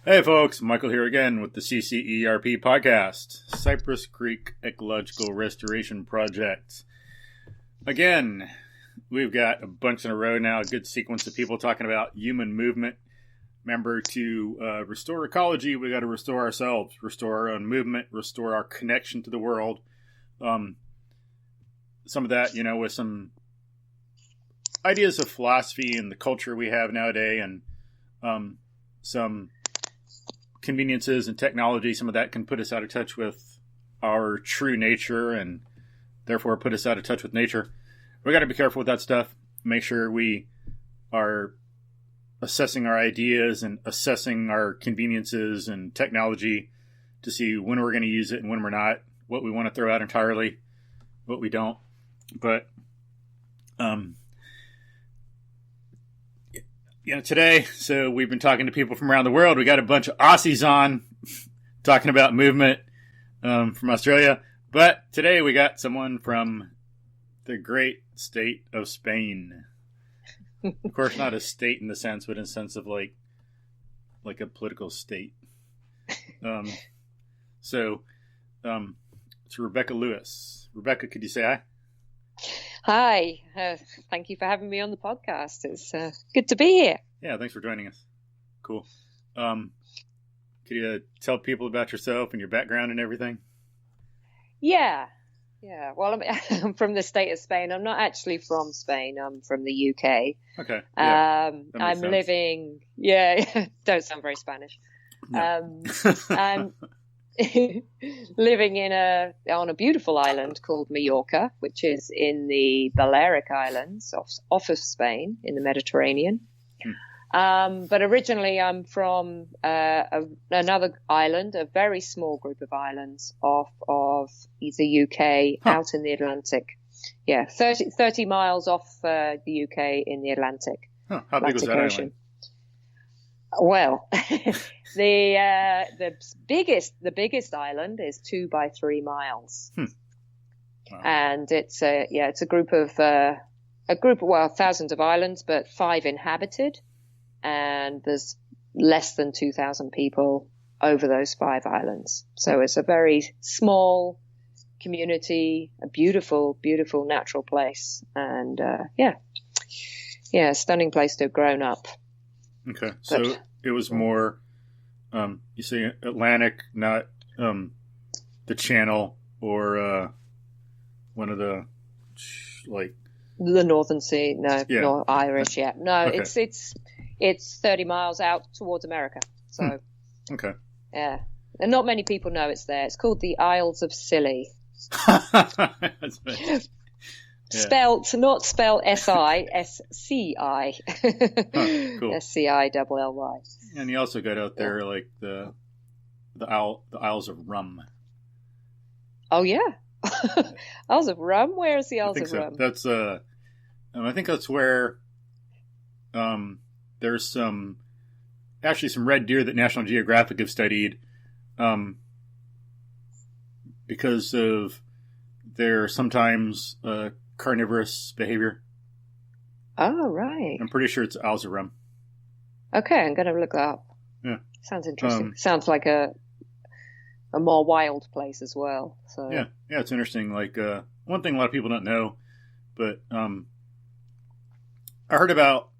Hey folks, Michael here again with the CCERP podcast, Cypress Creek Ecological Restoration Project. Again, we've got a bunch in a row now, a good sequence of people talking about human movement. Remember, to restore ecology, we got to restore ourselves, restore our own movement, restore our connection to the world. Some of that, with some ideas of philosophy and the culture we have nowadays, and some conveniences and technology. Some of that can put us out of touch with our true nature and therefore put us out of touch with nature. We got to be careful with that stuff. Make sure we are assessing our ideas and assessing our conveniences and technology to see when we're going to use it and when we're not, what we want to throw out entirely, what we don't. But today, so we've been talking to people from around the world. We got a bunch of Aussies on talking about movement from Australia. But today we got someone from the great state of Spain. Of course, not a state in the sense, but in the sense of like a political state. So it's Rebecca Lewis. Rebecca, could you say hi? Hi, thank you for having me on the podcast. It's good to be here. Yeah, thanks for joining us. Cool. Could you tell people about yourself and your background and everything? Yeah. Well, I'm from the state of Spain. I'm not actually from Spain. I'm from the UK. Okay. Yeah, I'm living. Yeah, don't sound very Spanish. No. I'm living on a beautiful island called Mallorca, which is in the Balearic Islands off of Spain in the Mediterranean. But originally I'm from another island, a very small group of islands off of the UK, out in the Atlantic. Yeah, 30 miles off the UK in the Atlantic. Huh. How big was that island? Well, the biggest island is 2 by 3 miles, Wow. and it's a group of thousands of islands, but 5 inhabited, and there's less than 2,000 people over those 5 islands. So it's a very small community, a beautiful, beautiful natural place, and stunning place to have grown up. Okay, so it was more, you say Atlantic, not the Channel or one of the, like... The Northern Sea, no, yeah. Not Irish, yeah. No, okay. It's 30 miles out towards America, so... Okay. Yeah, and not many people know it's there. It's called the Isles of Scilly. That's nice. Yeah. Not spelled S-I-S-C-I. Cool. S-C-I-L-L-Y. And you also got out there like the Isles of Rum. Oh yeah, Isles of Rum. Where's the Isles of Rum? That's I think that's where there's some red deer that National Geographic have studied because of their sometimes carnivorous behavior. Oh, right. I'm pretty sure it's Isles of Rum. Okay, I'm going to look that up. Yeah. Sounds interesting. Sounds like a more wild place as well. So Yeah, it's interesting. Like one thing a lot of people don't know, but I heard about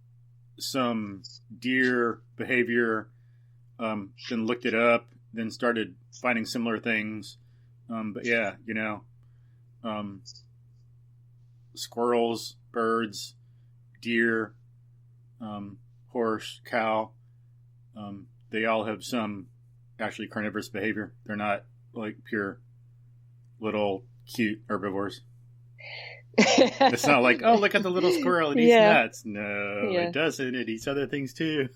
some deer behavior, then looked it up, then started finding similar things. But yeah, squirrels, birds, deer, horse, cow, they all have some actually carnivorous behavior. They're not like pure little cute herbivores. It's not like, oh, look at the little squirrel, it eats nuts. No, it doesn't. It eats other things too.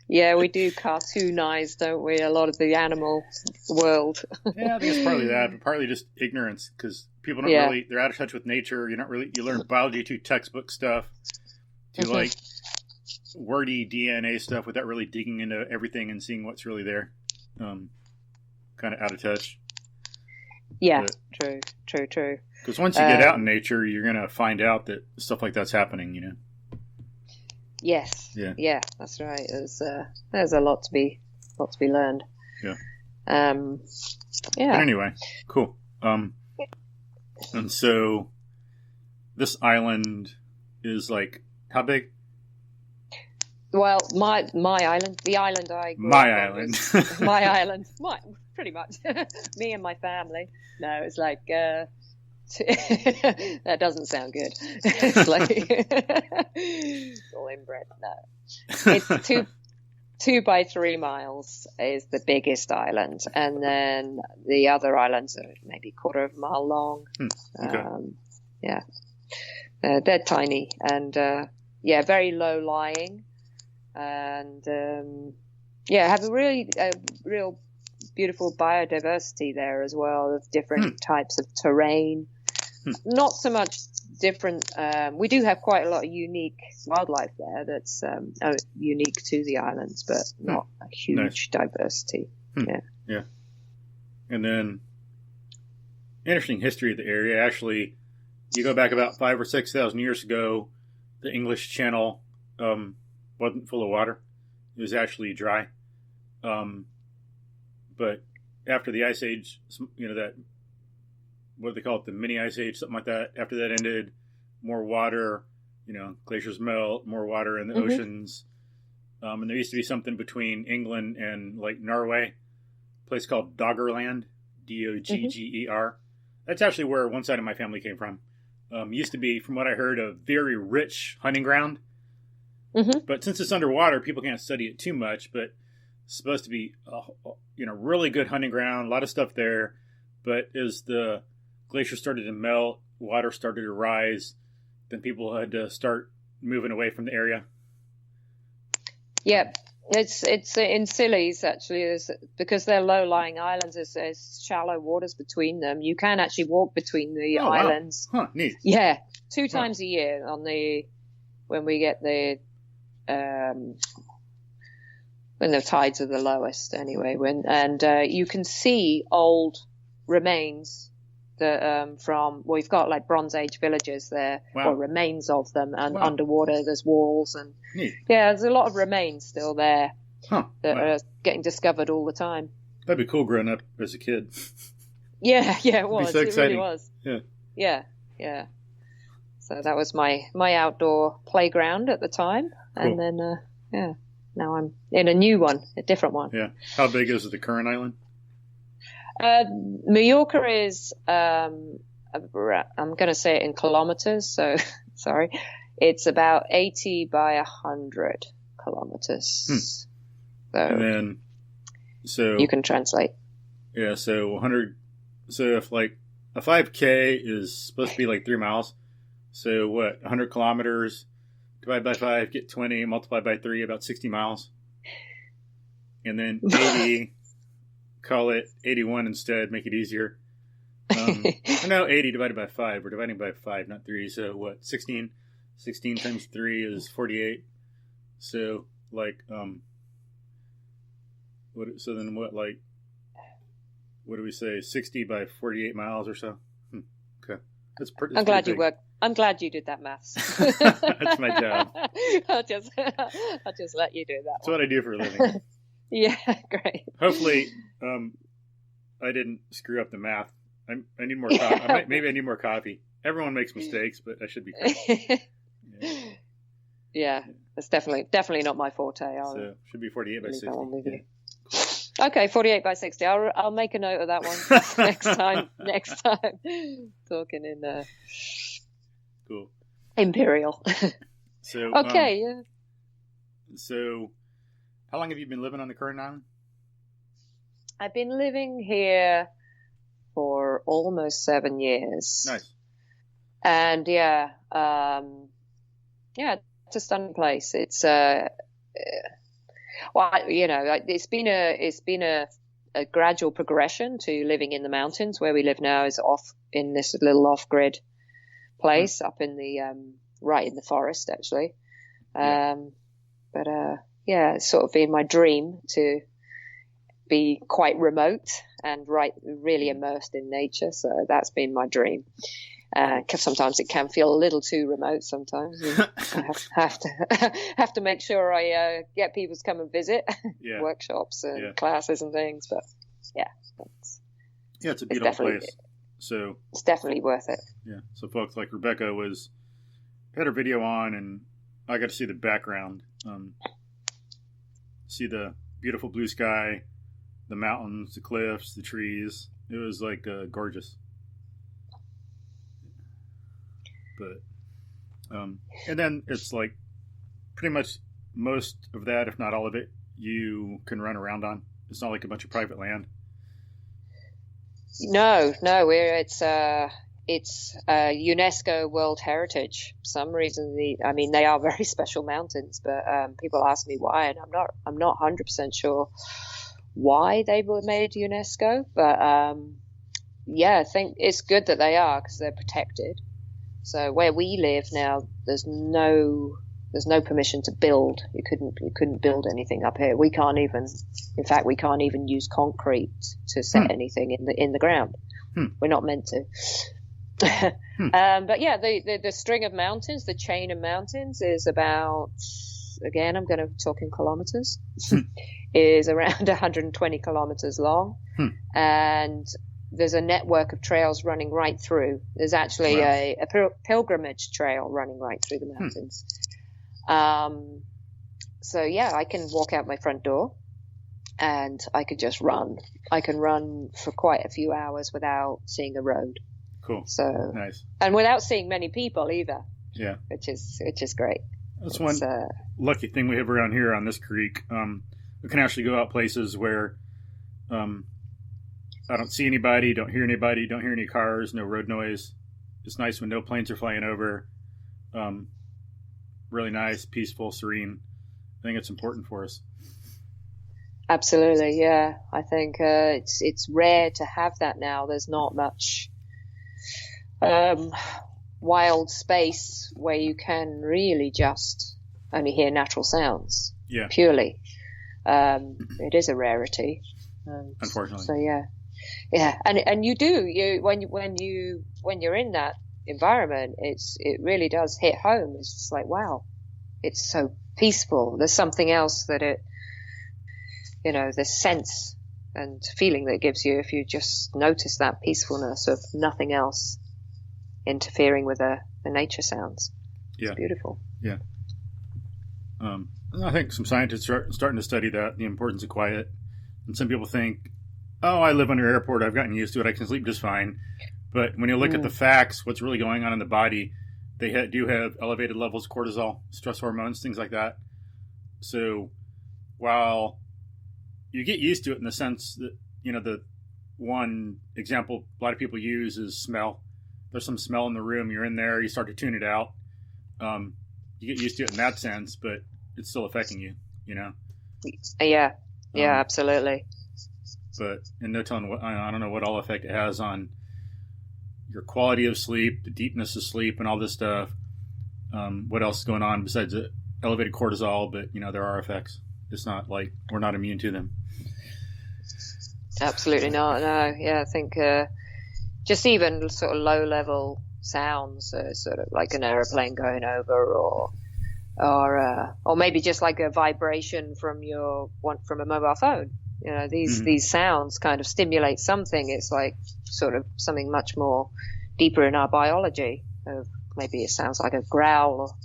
Yeah, we do cartoonize, don't we, a lot of the animal world. Yeah, I think it's partly that, but partly just ignorance, because people don't really, they're out of touch with nature. You learn biology to textbook stuff, to like wordy DNA stuff without really digging into everything and seeing what's really there. Kind of out of touch. Yeah, true. Because once you get out in nature, you're going to find out that stuff like that's happening, Yes. Yeah, that's right. There's a lot to be lot to be learned. Yeah. Yeah. But anyway, cool. And so this island is like how big? Well, my island, the island I grew My up on island. was my island, pretty much. Me and my family. No, it's like that doesn't sound good. It's like all inbred. No, it's 2 by 3 miles is the biggest island, and then the other islands are maybe 1/4 of a mile long. Okay. Yeah, they're tiny and very low lying, and have a real beautiful biodiversity there as well of different types of terrain. Not so much different. We do have quite a lot of unique wildlife there that's unique to the islands, but not a huge diversity. Yeah. And then interesting history of the area. Actually, you go back about 5,000 or 6,000 years ago, the English Channel wasn't full of water. It was actually dry. But after the Ice Age, that, what do they call it, the mini Ice Age, something like that. After that ended, more water, glaciers melt, more water in the oceans. And there used to be something between England and like Norway, a place called Doggerland, Dogger. That's actually where one side of my family came from. Used to be, from what I heard, a very rich hunting ground. But since it's underwater, people can't study it too much. But it's supposed to be, really good hunting ground. A lot of stuff there. But as the glaciers started to melt, water started to rise, then people had to start moving away from the area. Yep. It's in Scillies, actually, because they're low-lying islands. There's shallow waters between them. You can actually walk between the islands. Wow. Huh, neat. Yeah, 2 times a year when we get when the tides are the lowest, anyway. You can see old remains we've got like Bronze Age villages there, or remains of them, and underwater there's walls and neat. Yeah, there's a lot of remains still there that are getting discovered all the time. That'd be cool growing up as a kid. Yeah, it was. So exciting. It really was. Yeah. So that was my outdoor playground at the time, cool. And then now I'm in a new one, a different one. Yeah. How big is the current island? Mallorca is, I'm going to say it in kilometers, so sorry. It's about 80 by 100 kilometers. So you can translate. Yeah, so 100. So if like a 5K is supposed to be like 3 miles, so what? 100 kilometers divide by 5, get 20, multiply by 3, about 60 miles, and then 80. Call it 81 instead, make it easier. No, 80 divided by 5. We're dividing by 5, not 3. So what? 16. 16 times 3 is 48. So like so then what do we say? 60 by 48 miles or so. Okay. I'm glad you worked. I'm glad you did that maths. That's my job. I'll just let you do that. That's what I do for a living. Yeah, great. Hopefully, I didn't screw up the math. I need more coffee. Maybe I need more coffee. Everyone makes mistakes, but I should be fine. Yeah, that's definitely not my forte. So should be 48 by 60. Yeah. Okay, 48 by 60. I'll make a note of that one next time. Talking in cool. Imperial. So okay. Yeah. So, how long have you been living on the current island? I've been living here for almost 7 years. Nice. And it's a stunning place. It's it's been a gradual progression to living in the mountains. Where we live now is off in this little off-grid place up in the right in the forest, actually. It's sort of been my dream to be quite remote and really immersed in nature. So that's been my dream. Because sometimes it can feel a little too remote sometimes. I have to make sure I get people to come and visit workshops and classes and things. But it's a beautiful place. So it's definitely worth it. Yeah. So folks like Rebecca had her video on, and I got to see the background, see the beautiful blue sky, the mountains, the cliffs, the trees. It was like gorgeous. But and then it's like pretty much most of that, if not all of it, you can run around on. It's not like a bunch of private land. No, it's UNESCO World Heritage. For some reason, they are very special mountains, but people ask me why, and I'm not 100% sure why they were made UNESCO. But I think it's good that they are, because they're protected. So where we live now, there's no permission to build. You couldn't build anything up here. We can't even use concrete to set anything in the ground. We're not meant to. But the string of mountains, the chain of mountains, is about, again, I'm going to talk in kilometers, is around 120 kilometers long, and there's a network of trails running right through. There's actually a pilgrimage trail running right through the mountains. So I can walk out my front door and I could just run. I can run for quite a few hours without seeing a road. Cool. So nice. And without seeing many people either. Yeah. Which is great. That's one lucky thing we have around here on this creek. We can actually go out places where I don't see anybody, don't hear anybody, don't hear any cars, no road noise. It's nice when no planes are flying over. Really nice, peaceful, serene. I think it's important for us. Absolutely, yeah. I think it's rare to have that now. There's not much wild space where you can really just only hear natural sounds. Yeah. Purely. It is a rarity. Unfortunately. So yeah, and when you're in that environment, it really does hit home. It's just like, wow, it's so peaceful. There's something else that this sense and feeling that it gives you if you just notice that peacefulness of nothing else interfering with the nature sounds. Yeah. It's beautiful. Yeah. I think some scientists are starting to study that, the importance of quiet. And some people think, oh, I live under an airport, I've gotten used to it, I can sleep just fine. But when you look at the facts, what's really going on in the body, they do have elevated levels of cortisol, stress hormones, things like that. So while you get used to it in the sense that, the one example a lot of people use is smell. There's some smell in the room, you're in there, you start to tune it out. You get used to it in that sense, but it's still affecting you, Yeah, absolutely. But in no telling, I don't know what all effect it has on your quality of sleep, the deepness of sleep, and all this stuff. What else is going on besides the elevated cortisol? But there are effects. It's not like we're not immune to them. Absolutely not. No. Yeah, I think just even sort of low level sounds, sort of like an airplane going over, or maybe just like a vibration from a mobile phone. These sounds kind of stimulate something. It's like sort of something much more deeper in our biology. Maybe it sounds like a growl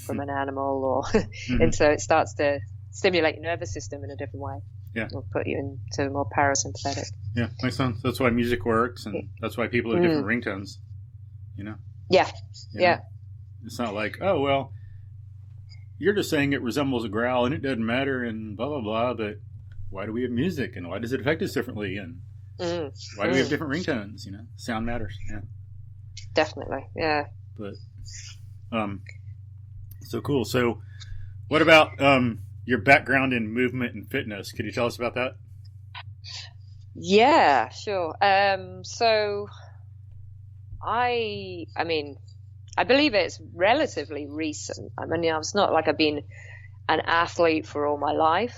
from an animal, or and so it starts to stimulate your nervous system in a different way. Yeah, or put you into more parasympathetic. Yeah, makes sense. That's why music works, and that's why people have different ringtones. Yeah. It's not like, oh well, you're just saying it resembles a growl and it doesn't matter and blah blah blah, but why do we have music and why does it affect us differently and why do we have different ringtones? Sound matters. Yeah, definitely. Yeah. But so cool. So what about your background in movement and fitness? Could you tell us about that? Yeah, sure. So I believe it's relatively recent. It's not like I've been an athlete for all my life.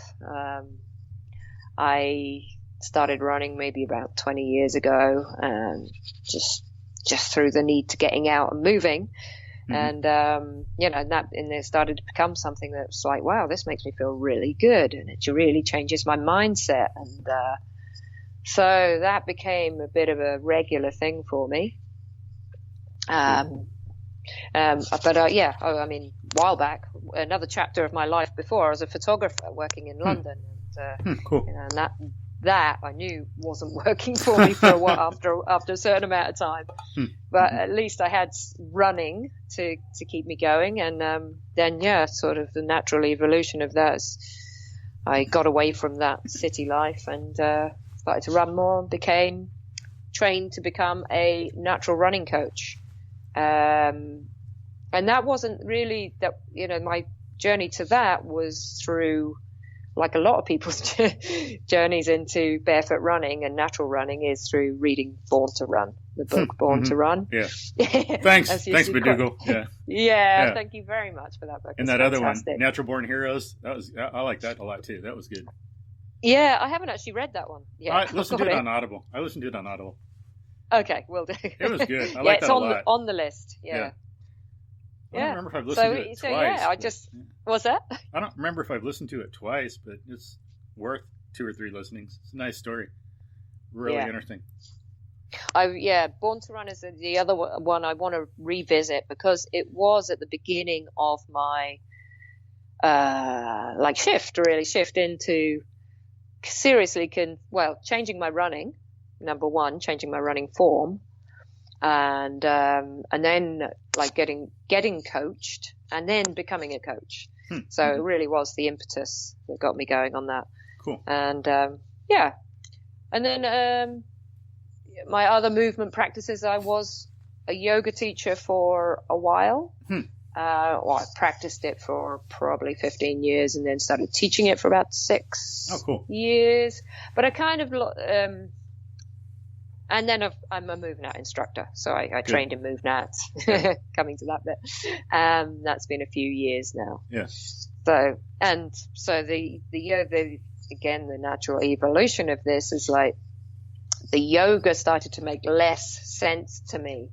I started running maybe about 20 years ago and just just through the need to getting out and moving. Mm-hmm. And, and it started to become something that was like, wow, this makes me feel really good. And it really changes my mindset. And so that became a bit of a regular thing for me. A while back, another chapter of my life before, I was a photographer working in London. And, cool. And that I knew wasn't working for me for a while after a certain amount of time. But at least I had running to keep me going. And then, sort of the natural evolution of that is I got away from that city life and started to run more, became trained to become a natural running coach. And that wasn't really that, my journey to that was through, like a lot of people's journeys into barefoot running and natural running is through reading Born to Run, the book Born to Run. Yeah. Thanks, Badougal. Yeah. Thank you very much for that book. And that other one, Natural Born Heroes, I like that a lot too. That was good. Yeah, I haven't actually read that one. Yeah, I listened to it on Audible. Okay, will do. It was good. I like that a lot. It's on the list. Yeah. I don't remember if I've listened to it twice. What's that? I don't remember if I've listened to it twice, but it's worth 2 or 3 listenings. It's a nice story. Really interesting. Born to Run is the other one I want to revisit because it was at the beginning of my shift into seriously changing my running. Number one, changing my running form. And then like getting coached and then becoming a coach. So it really was the impetus that got me going on that. Cool. And and then my other movement practices, I was a yoga teacher for a while. I practiced it for probably 15 years and then started teaching it for about 6 years. But I kind of and then I'm a MovNat instructor, so I trained in MovNat. Coming to that bit, that's been a few years now. Yeah. So the yoga, again, the natural evolution of this is like the yoga started to make less sense to me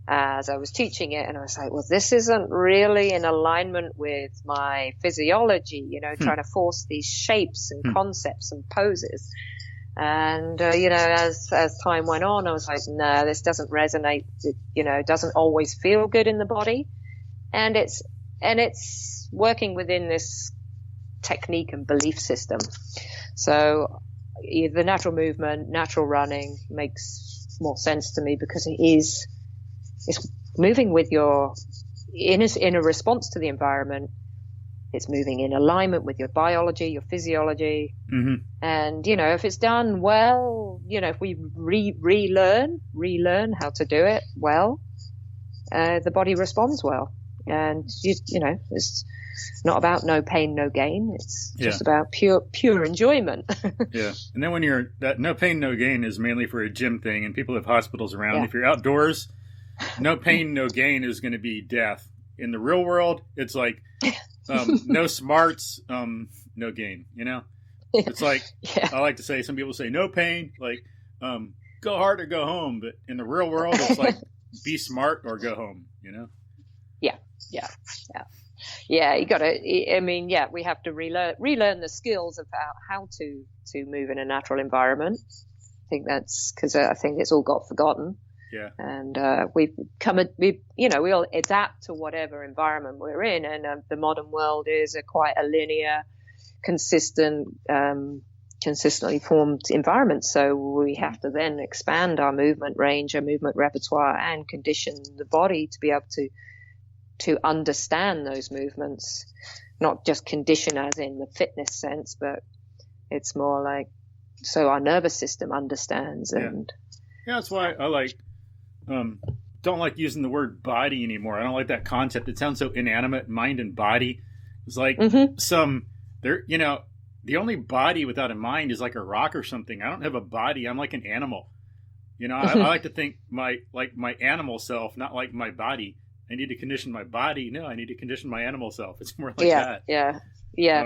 as I was teaching it, and I was like, well, this isn't really in alignment with my physiology. Trying to force these shapes and concepts and poses. And, as time went on, I was like, no, this doesn't resonate. It doesn't always feel good in the body. And it's working within this technique and belief system. So the natural movement, natural running makes more sense to me because it's moving with in a response to the environment. It's moving in alignment with your biology, your physiology. Mm-hmm. And, if it's done well, if we relearn how to do it well, the body responds well. And, it's not about no pain, no gain. It's just about pure enjoyment. Yeah. And then when that no pain, no gain is mainly for a gym thing and people have hospitals around. Yeah. If you're outdoors, no pain, no gain is going to be death. In the real world, it's like, no smarts, no gain, It's like, I like to say, some people say no pain, like, go hard or go home. But in the real world, it's like, be smart or go home, Yeah, you got to, we have to relearn the skills about how to move in a natural environment. I think that's because I think it's all got forgotten. Yeah. And we all adapt to whatever environment we're in, and the modern world is quite a linear, consistently formed environment. So we have to then expand our movement range, our movement repertoire, and condition the body to be able to understand those movements, not just condition as in the fitness sense, but it's more like so our nervous system understands. And that's why I don't like using the word body anymore. I don't like that concept. It sounds so inanimate, mind and body. It's like the only body without a mind is like a rock or something. I don't have a body. I'm like an animal. I like to think my animal self, not like my body. I need to condition my body. No, I need to condition my animal self. It's more like that. Yeah,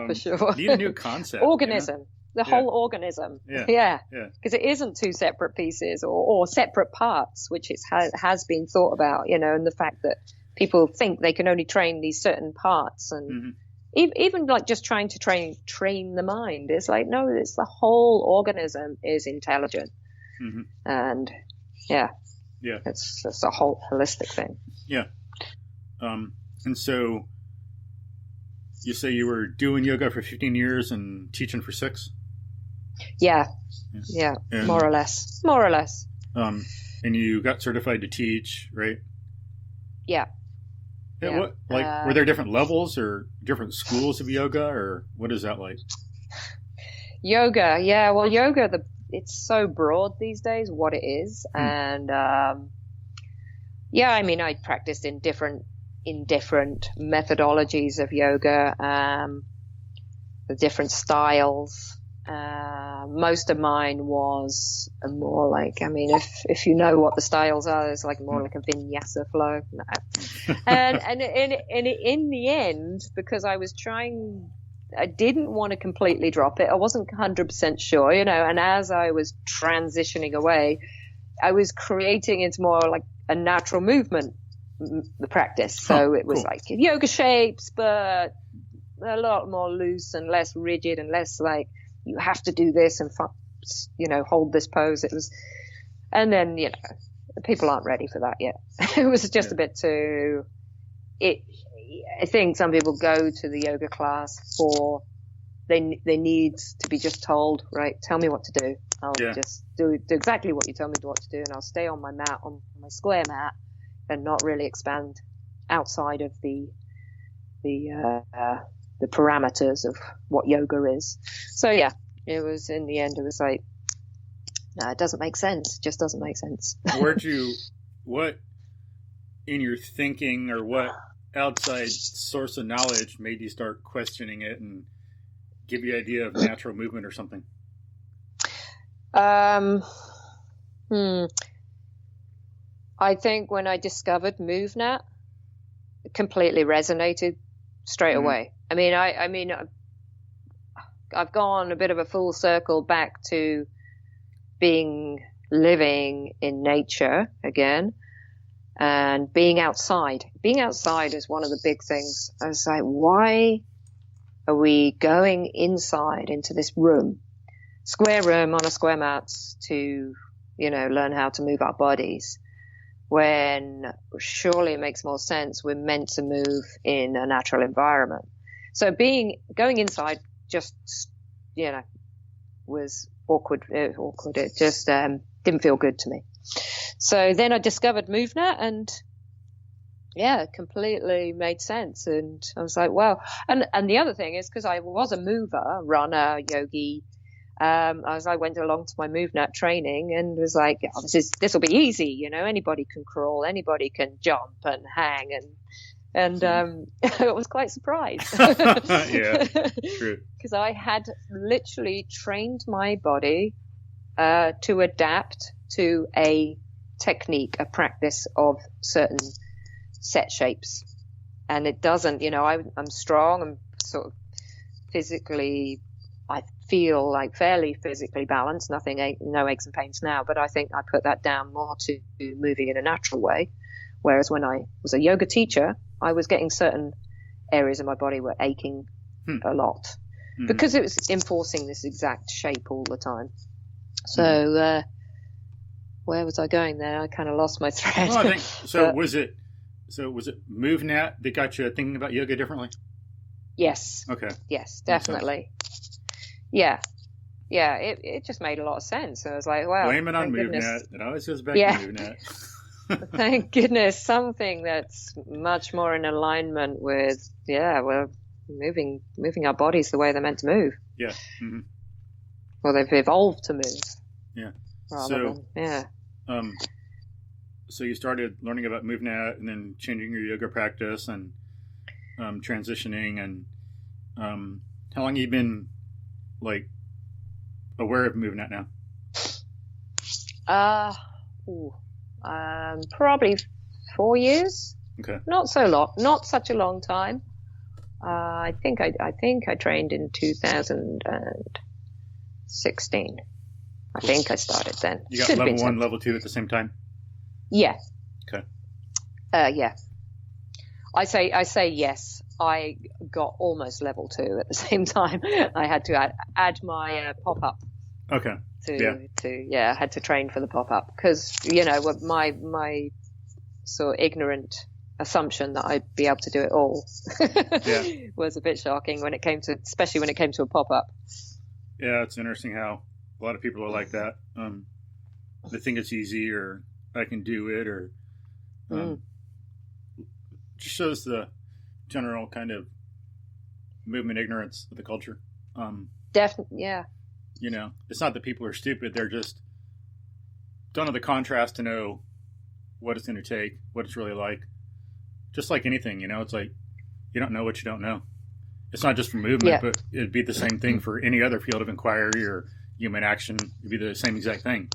for sure. Need a new concept. Organism. the whole organism. Yeah. Because it isn't two separate pieces or separate parts, which has been thought about, and the fact that people think they can only train these certain parts, and even like just trying to train the mind. It's like, no, it's the whole organism is intelligent. And it's a whole holistic thing. And so you say you were doing yoga for 15 years and teaching for 6? Yeah, and, more or less. And you got certified to teach, right? Yeah. What, were there different levels or different schools of yoga, or what is that like? Yoga, well, yoga, it's so broad these days what it is. And I mean, I practiced in different methodologies of yoga, the different styles. Most of mine was more like, I mean, if you know what the styles are, it's like more like a vinyasa flow. and in the end, because I didn't want to completely drop it. I wasn't 100% sure, and as I was transitioning away, I was creating into more like a natural movement, the practice. So it was like yoga shapes, but a lot more loose and less rigid and less like, you have to do this and, hold this pose. It was, and then, people aren't ready for that yet. It was just a bit too, I think some people go to the yoga class they need to be just told, right, tell me what to do. I'll just do exactly what you tell me what to do, and I'll stay on my mat, on my square mat, and not really expand outside of the parameters of what yoga is. So it was, in the end, it was like, no, it doesn't make sense. It just doesn't make sense. What in your thinking, or what outside source of knowledge made you start questioning it and give you an idea of natural movement or something? I think when I discovered MovNat, it completely resonated straight away. I mean, I've gone a bit of a full circle back to living in nature again, and being outside. Being outside is one of the big things. I was like, why are we going inside into this square room on a square mat to, learn how to move our bodies, when surely it makes more sense we're meant to move in a natural environment. So going inside just, was awkward. It just didn't feel good to me. So then I discovered MovNat, and it completely made sense. And I was like, wow. And the other thing is, because I was a mover, runner, yogi, as I went along to my MovNat training, and was like, this will be easy. Anybody can crawl, anybody can jump and hang, and I was quite surprised. Yeah, true. Because I had literally trained my body to adapt to a technique, a practice of certain set shapes. And it doesn't, I'm strong, I'm sort of physically, I feel like fairly physically balanced, no aches and pains now, but I think I put that down more to moving in a natural way. Whereas when I was a yoga teacher, I was getting certain areas of my body were aching a lot because it was enforcing this exact shape all the time. So, where was I going there? I kind of lost my thread. Well, I think so. Was it MovNat that got you thinking about yoga differently? Yes. Okay. Yes, definitely. Yeah. It just made a lot of sense. I was like, wow. Blame it on MovNat. It always goes back to MovNat. Thank goodness, something that's much more in alignment with, we're moving our bodies the way they're meant to move. Yeah. Mm-hmm. Well, they've evolved to move. Yeah. So you started learning about MovNat, and then changing your yoga practice, and transitioning, and how long have you been aware of MovNat now? Probably 4 years. Okay. Not so long, not such a long time. I think I trained in 2000 and 16. I think I started then. You got level 1, level 2 at the same time? Yeah. Okay. Yeah. I say yes. I got almost level 2 at the same time. I had to add my pop-up. Okay. I had to train for the pop-up because, my sort of ignorant assumption that I'd be able to do it all was a bit shocking especially when it came to a pop-up. Yeah, it's interesting how a lot of people are like that. They think it's easy, or I can do it, or just shows the general kind of movement ignorance of the culture. Definitely, yeah. It's not that people are stupid; they're just don't have the contrast to know what it's going to take, what it's really like. Just like anything, it's like you don't know what you don't know. It's not just for movement, but it'd be the same thing for any other field of inquiry or human action. It'd be the same exact thing.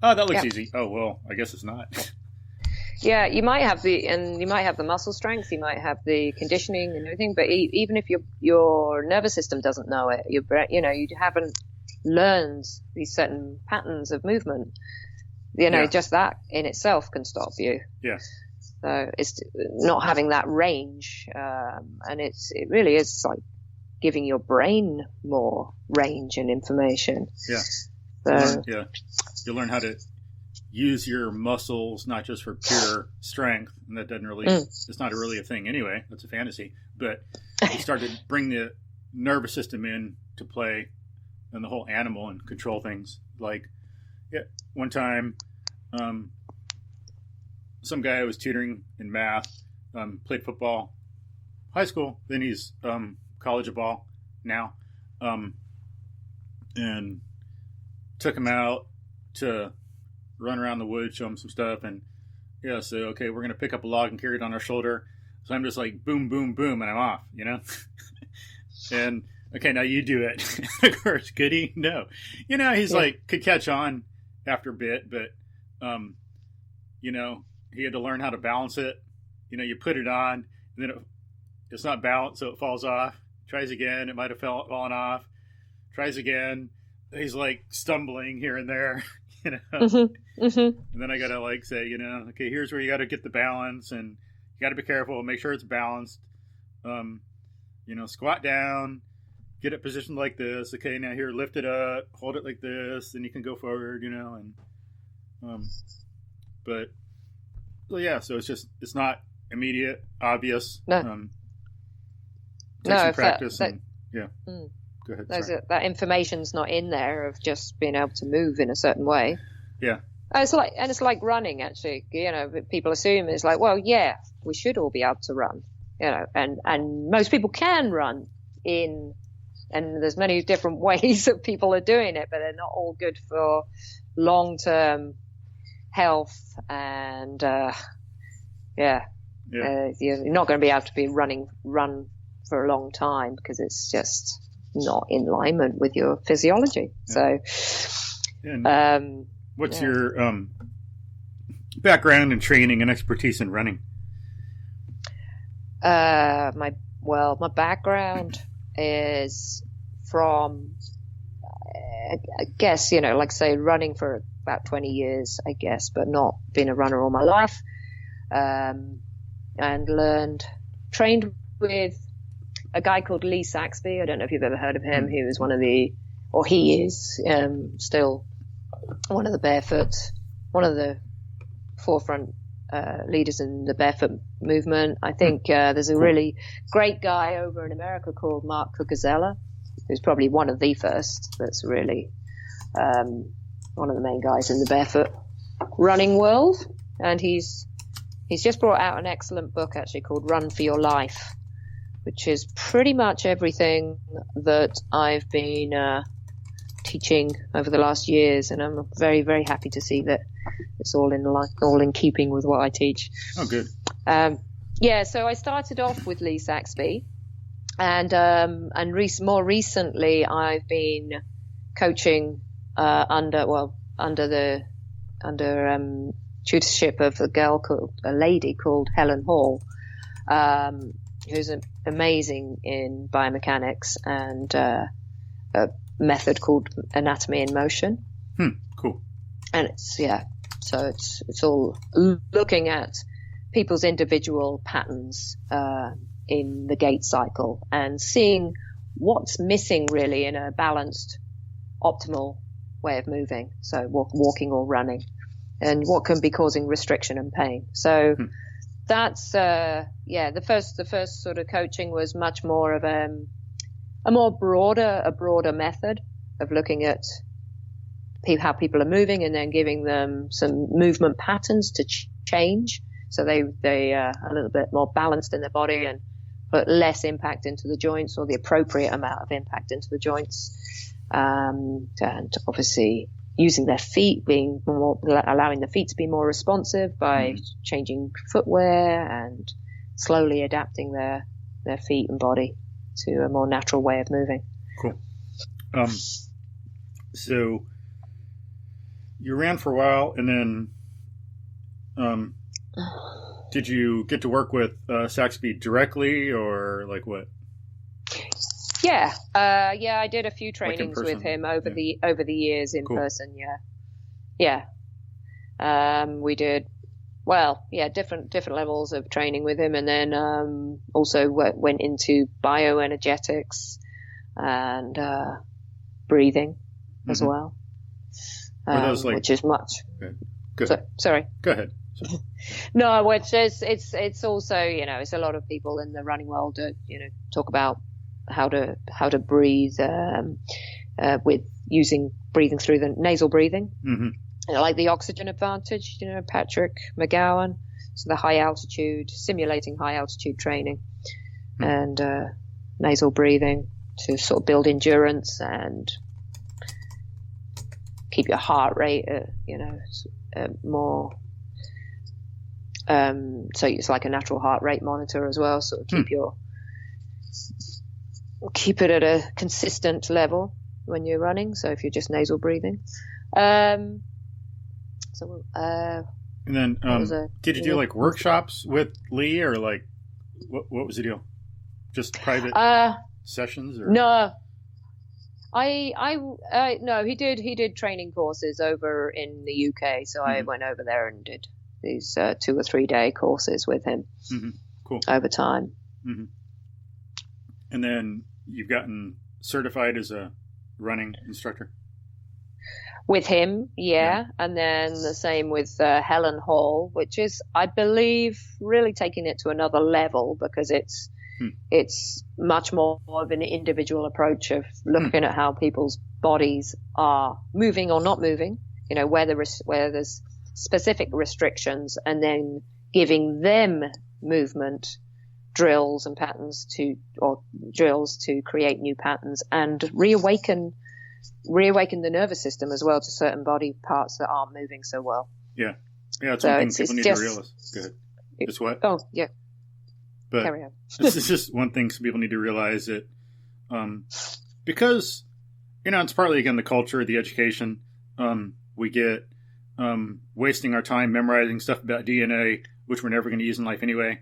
Oh, that looks easy. Oh, well, I guess it's not. Yeah, you might have the muscle strength, you might have the conditioning and everything, but even if your nervous system doesn't know it, you haven't learned these certain patterns of movement. Just that in itself can stop you. Yeah. So it's not having that range, and it really is like giving your brain more range and information. Yeah. You learn how to use your muscles not just for pure strength, and that doesn't really it's not really a thing anyway. That's a fantasy. But you start to bring the nervous system in to play and the whole animal and control things. Like one time some guy I was tutoring in math played football high school, then he's college ball now, and took him out to run around the woods, show him some stuff, and so okay, we're gonna pick up a log and carry it on our shoulder. So I'm just like boom, boom, boom, and I'm off, and okay, now you do it. Of course, could he? No, he's like could catch on after a bit, but he had to learn how to balance it. You put it on, and then it's not balanced, so it falls off. Tries again, it might have fallen off. Tries again, he's like stumbling here and there, And then I gotta like say, okay, here's where you gotta get the balance, and you gotta be careful, make sure it's balanced. Squat down, get it positioned like this. Okay, now here, lift it up, hold it like this, then you can go forward. So it's not immediate, obvious. No. Takes some practice. Go ahead. That information's not in there of just being able to move in a certain way. Yeah. It's like running, actually. People assume it's like, well, yeah, we should all be able to run. And most people can run and there's many different ways that people are doing it, but they're not all good for long-term health and you're not going to be able to run for a long time because it's just not in alignment with your physiology. Yeah. So what's your background and training and expertise in running? My background is from I guess like say running for about 20 years, I guess, but not been a runner all my life. And trained with a guy called Lee Saxby. I don't know if you've ever heard of him. He was he is still one of the Barefoot, one of the forefront leaders in the Barefoot movement. I think there's a really great guy over in America called Mark Cucuzella, who's probably one of the first that's really one of the main guys in the Barefoot running world. And he's just brought out an excellent book actually called Run for Your Life, which is pretty much everything that I've been teaching over the last years, and I'm very, very happy to see that it's all in keeping with what I teach. Oh, good. So I started off with Lee Saxby, and more recently I've been coaching under tutorship of a lady called Helen Hall, who's amazing in biomechanics and method called anatomy in motion. Cool. And so it's all looking at people's individual patterns in the gait cycle and seeing what's missing really in a balanced, optimal way of moving. So walking or running, and what can be causing restriction and pain. So that's the first sort of coaching was much more of a broader method of looking at how people are moving, and then giving them some movement patterns to change, so they are a little bit more balanced in their body and put less impact into the joints, or the appropriate amount of impact into the joints, and obviously using their feet, allowing the feet to be more responsive by changing footwear and slowly adapting their feet and body to a more natural way of moving. Cool. So you ran for a while, and then did you get to work with Saxby directly, or like what? Yeah, I did a few trainings with him over the years in person. Yeah. We did different levels of training with him, and then also went into bioenergetics and breathing as well. Which is much. Good. Sorry. Go ahead. No, which is it's also, it's a lot of people in the running world that talk about how to breathe with using breathing through the nasal breathing, like the oxygen advantage. Patrick McGowan, so the simulating high altitude training, and nasal breathing to sort of build endurance and keep your heart rate more. So it's like a natural heart rate monitor as well. So keep it at a consistent level when you're running. So if you're just nasal breathing, and then did you do like workshops with Lee, or like what was the deal? Just private sessions, or no? No, he did training courses over in the UK. So I went over there and did these 2 or 3 day courses with him. Cool. Over time. And then you've gotten certified as a running instructor? With him, yeah. And then the same with Helen Hall, which is, I believe, really taking it to another level, because it's much more of an individual approach of looking at how people's bodies are moving or not moving, where there's specific restrictions, and then giving them movement drills and patterns drills to create new patterns and reawaken the nervous system as well to certain body parts that aren't moving so well. Yeah. It's something people need to realize. Go ahead. Just what? Oh, yeah. But carry on. This is just one thing some people need to realize, that because, it's partly, again, the culture, the education. We get wasting our time memorizing stuff about DNA, which we're never going to use in life anyway,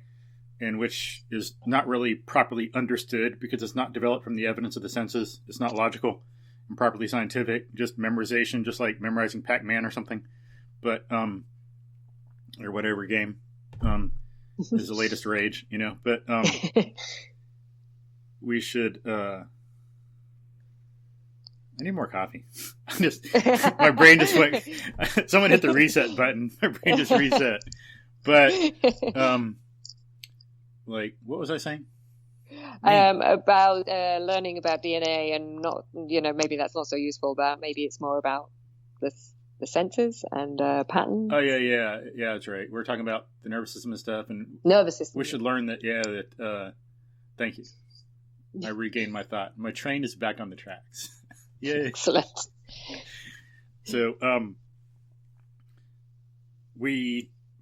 and which is not really properly understood because it's not developed from the evidence of the senses. It's not logical and properly scientific, just memorization, just like memorizing Pac-Man or something. But, or whatever game is the latest rage, but we should, I need more coffee. My brain just went, someone hit the reset button. My brain just reset. But, what was I saying? About learning about DNA, and not, maybe that's not so useful, but maybe it's more about the senses and patterns. Oh, yeah, that's right. We're talking about the nervous system and stuff, and nervous system. We should learn that, thank you. I regained my thought. My train is back on the tracks. Yay. Excellent. So,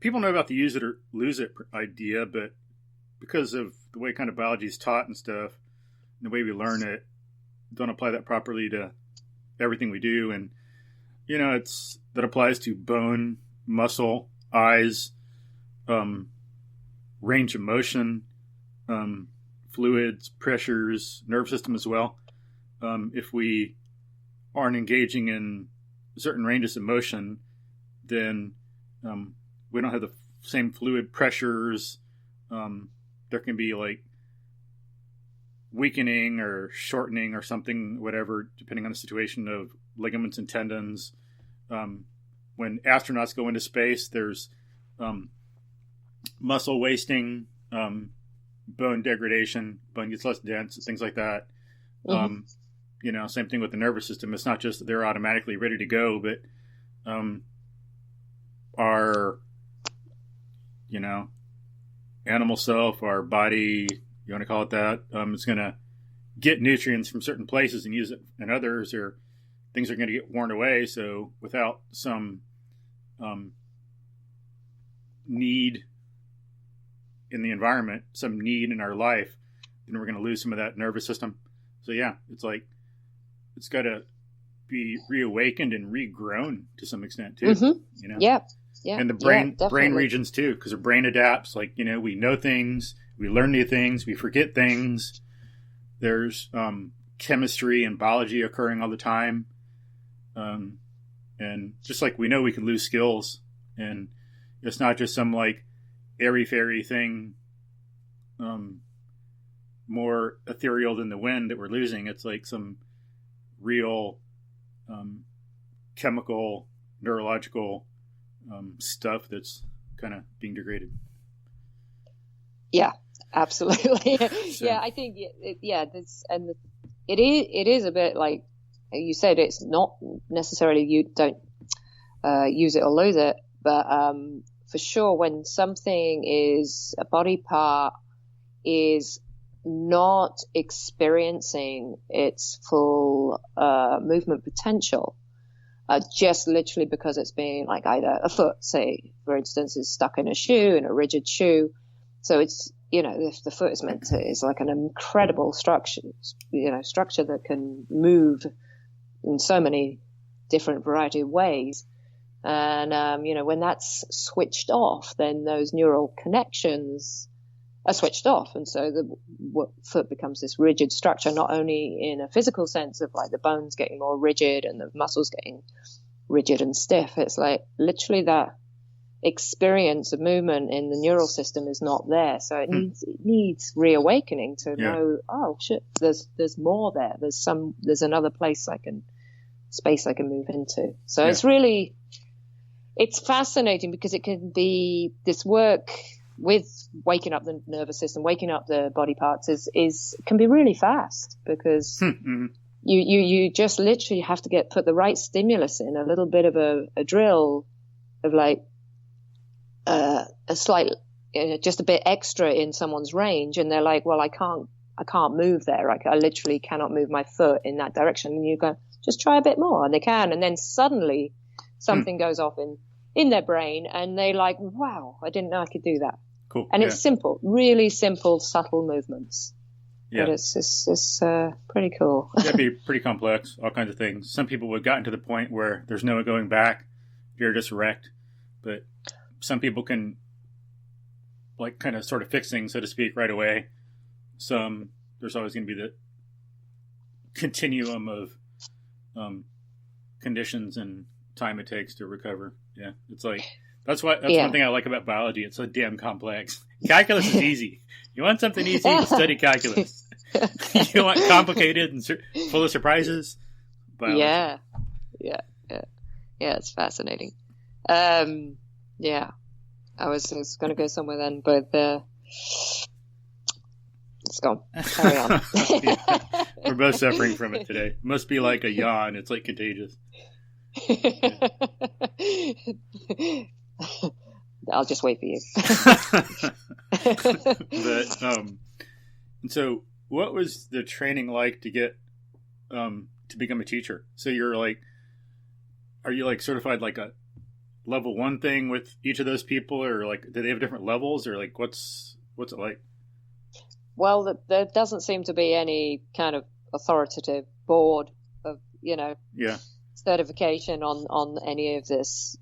people know about the use it or lose it idea, but because of the way kind of biology is taught and stuff, and the way we learn it, don't apply that properly to everything we do. And, that applies to bone, muscle, eyes, range of motion, fluids, pressures, nerve system as well. If we aren't engaging in certain ranges of motion, then we don't have the same fluid pressures. There can be like weakening or shortening or something, whatever, depending on the situation of ligaments and tendons. When astronauts go into space, there's muscle wasting, bone degradation, bone gets less dense, things like that. Same thing with the nervous system. It's not just that they're automatically ready to go, but our, animal self, our body, you want to call it that, is going to get nutrients from certain places and use it in others, or things are going to get worn away. So without some need in the environment, some need in our life, then we're going to lose some of that nervous system. So yeah, it's like it's got to be reawakened and regrown to some extent too. Yeah. And the brain regions too, because the brain adapts. Like, we know things, we learn new things, we forget things. There's chemistry and biology occurring all the time. And just like we know we can lose skills, and it's not just some like airy-fairy thing, more ethereal than the wind that we're losing. It's like some real chemical, neurological stuff that's kind of being degraded. Yeah, absolutely. So, yeah, I think it is a bit like you said. It's not necessarily you don't use it or lose it, but for sure, when something is a body part is not experiencing its full movement potential, just literally because it's being like either a foot, say, for instance, is stuck in a shoe, in a rigid shoe. So it's, if the foot is like an incredible structure, structure that can move in so many different variety of ways. And, when that's switched off, then those neural connections are switched off. And so the foot becomes this rigid structure, not only in a physical sense of like the bones getting more rigid and the muscles getting rigid and stiff. It's like literally that experience of movement in the neural system is not there. So it needs reawakening to know, oh shit, there's more there. There's another space I can move into. So it's fascinating because it can be this work with waking up the nervous system, waking up the body parts can be really fast because you just literally have to put the right stimulus in, a little bit of a drill of like a slight, just a bit extra in someone's range, and they're like, well, I can't move there. I literally cannot move my foot in that direction. And you go, just try a bit more, and they can, and then suddenly something goes off in their brain, and they like, wow, I didn't know I could do that. Cool. And it's simple, really simple, subtle movements. Yeah. But it's pretty cool. That'd be pretty complex, all kinds of things. Some people would have gotten to the point where there's no going back. You're just wrecked. But some people can like kind of sort of fix things, so to speak, right away. There's always going to be the continuum of conditions and time it takes to recover. Yeah. It's like, that's one thing I like about biology. It's so damn complex. Calculus is easy. You want something easy, study calculus. You want complicated and full of surprises? Biology. Yeah, it's fascinating. Yeah. I was going to go somewhere then, but it's gone. Carry on. Yeah. We're both suffering from it today. It must be like a yawn. It's like contagious. Yeah. I'll just wait for you. But and so what was the training like to get to become a teacher? So are you like certified like a level 1 thing with each of those people, or like do they have different levels, or like what's it like? Well, there doesn't seem to be any kind of authoritative board of certification on any of this.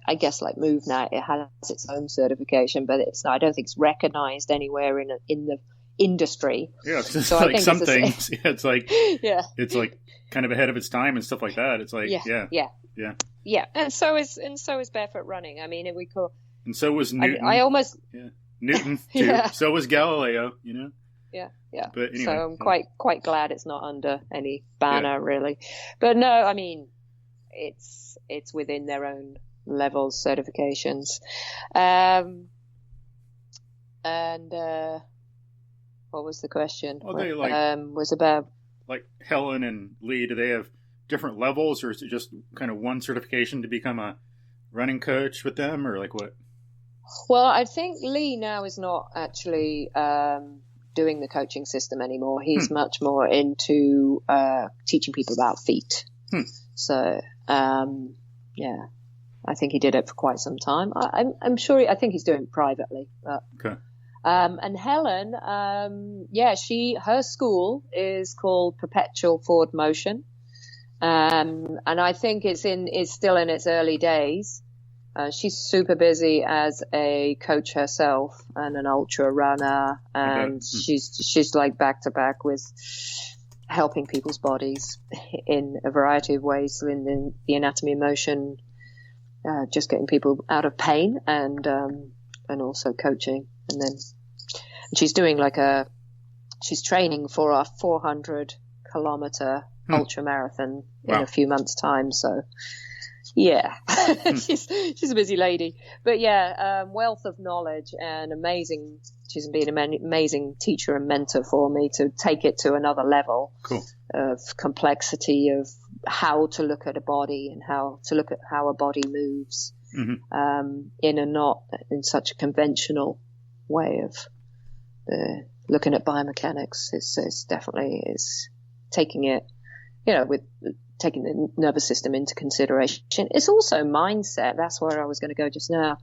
I guess like MovNat, it has its own certification, but it's not, I don't think it's recognized anywhere in industry. Yeah, it's just so like I think some things. It's like it's like kind of ahead of its time and stuff like that. It's like yeah. And so is barefoot running. I mean, we call. And so was Newton. I almost Newton too. Yeah. So was Galileo. Yeah. But anyway, so I'm quite glad it's not under any banner really. But no, I mean, it's within their own levels certifications. And what was the question? Well, they was about like Helen and Lee. Do they have different levels, or is it just kind of one certification to become a running coach with them, or like what? Well, I think Lee now is not actually doing the coaching system anymore. He's much more into teaching people about feet. So, I think he did it for quite some time. I'm sure. I think he's doing it privately. But, okay. And Helen, her school is called Perpetual Forward Motion, and I think it's still in its early days. She's super busy as a coach herself and an ultra runner, and she's like back to back with helping people's bodies in a variety of ways in the anatomy of motion, just getting people out of pain and also coaching. And then she's doing she's training for a 400-kilometer ultra marathon in a few months' time. So, yeah, she's a busy lady. But yeah, wealth of knowledge and amazing. She's been an amazing teacher and mentor for me to take it to another level of complexity of how to look at a body and how to look at how a body moves in a not in such a conventional way of looking at biomechanics. Is definitely taking it, with taking the nervous system into consideration. It's also mindset. That's where I was going to go just now.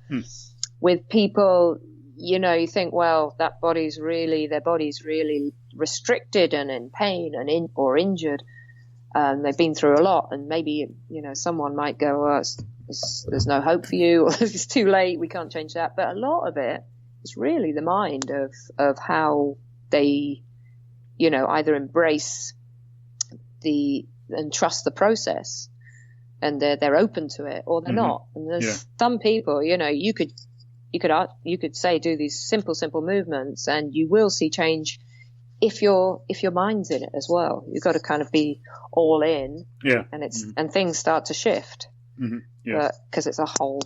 With people, you think, well, their body's really restricted and in pain and or injured. They've been through a lot, and maybe someone might go, oh, there's no hope for you, or it's too late, we can't change that. But a lot of it is really the mind of how they, either embrace and trust the process, and they're open to it, or they're not. And there's some people, you could say do these simple movements, and you will see change if your mind's in it as well. You've got to kind of be all in, and and things start to shift, because it's a whole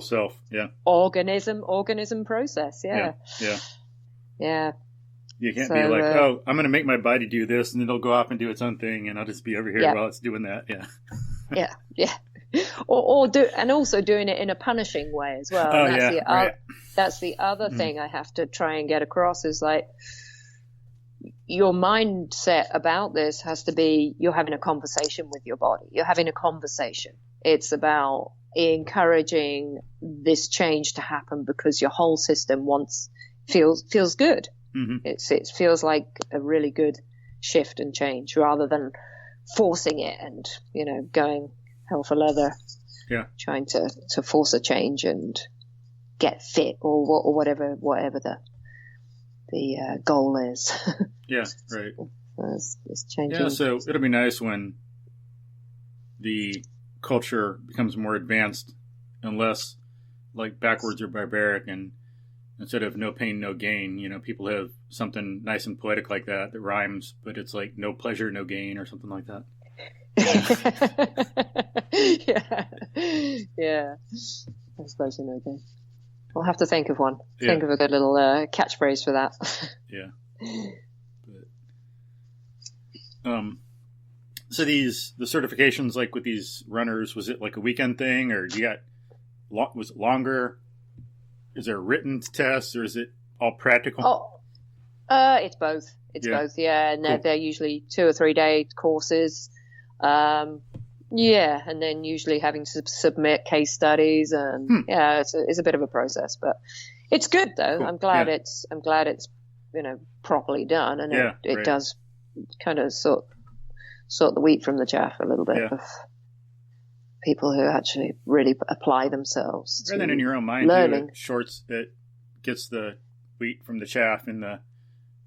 self, organism process, yeah. You can't be like, oh, I'm going to make my body do this, and then it'll go off and do its own thing, and I'll just be over here while it's doing that. And also doing it in a punishing way as well. That's the other thing I have to try and get across is like, your mindset about this has to be, you're having a conversation with your body. You're having a conversation. It's about encouraging this change to happen because your whole system feels good. It feels like a really good shift and change, rather than forcing it and going hell for leather, trying to force a change and get fit or whatever the goal is. Right. It's changing. Yeah, so it'll be nice when the culture becomes more advanced and less like backwards or barbaric, and instead of no pain, no gain, people have something nice and poetic like that rhymes, but it's like no pleasure, no gain, or something like that. Yeah. No pleasure, no gain. We'll have to think of one. Think of a good little catchphrase for that. So the certifications, like with these runners, was it like a weekend thing, or was it longer? Is there a written test, or is it all practical? It's both. It's both. Yeah, and they're usually 2 or 3 day courses. And then usually having to submit case studies, and it's a bit of a process, but it's good though. Cool. I'm glad it's properly done, and it does kind of sort the wheat from the chaff a little bit of people who actually really apply themselves. And then in your own mind, learning. It gets the wheat from the chaff in the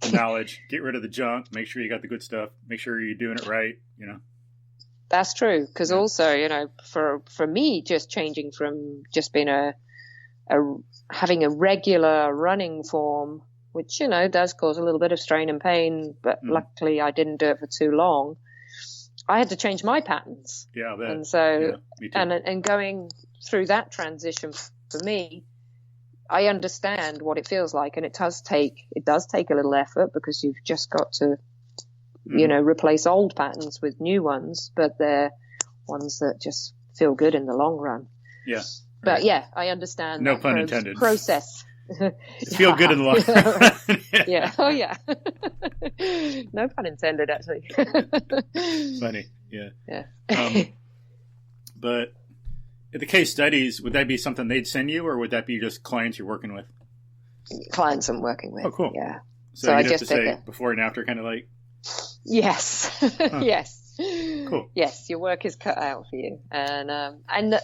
the knowledge, get rid of the junk, make sure you got the good stuff, make sure you're doing it right, That's true. Because also, for me, just changing from just being having a regular running form, which, does cause a little bit of strain and pain, but luckily I didn't do it for too long. I had to change my patterns. Yeah, and so, me too. and going through that transition for me, I understand what it feels like, and it does take a little effort because you've just got to, replace old patterns with new ones, but they're ones that just feel good in the long run. Yeah. But yeah, I understand. No pun intended. Process. Feel good in the long run. Yeah. Oh yeah. No pun intended, actually. Funny. Yeah. Yeah. But the case studies, would that be something they'd send you, or would that be just clients you're working with? Clients I'm working with. Oh, cool. Yeah. So you'd have to say before and after, kind of like. Yes. Huh. Yes. Cool. Yes, your work is cut out for you, and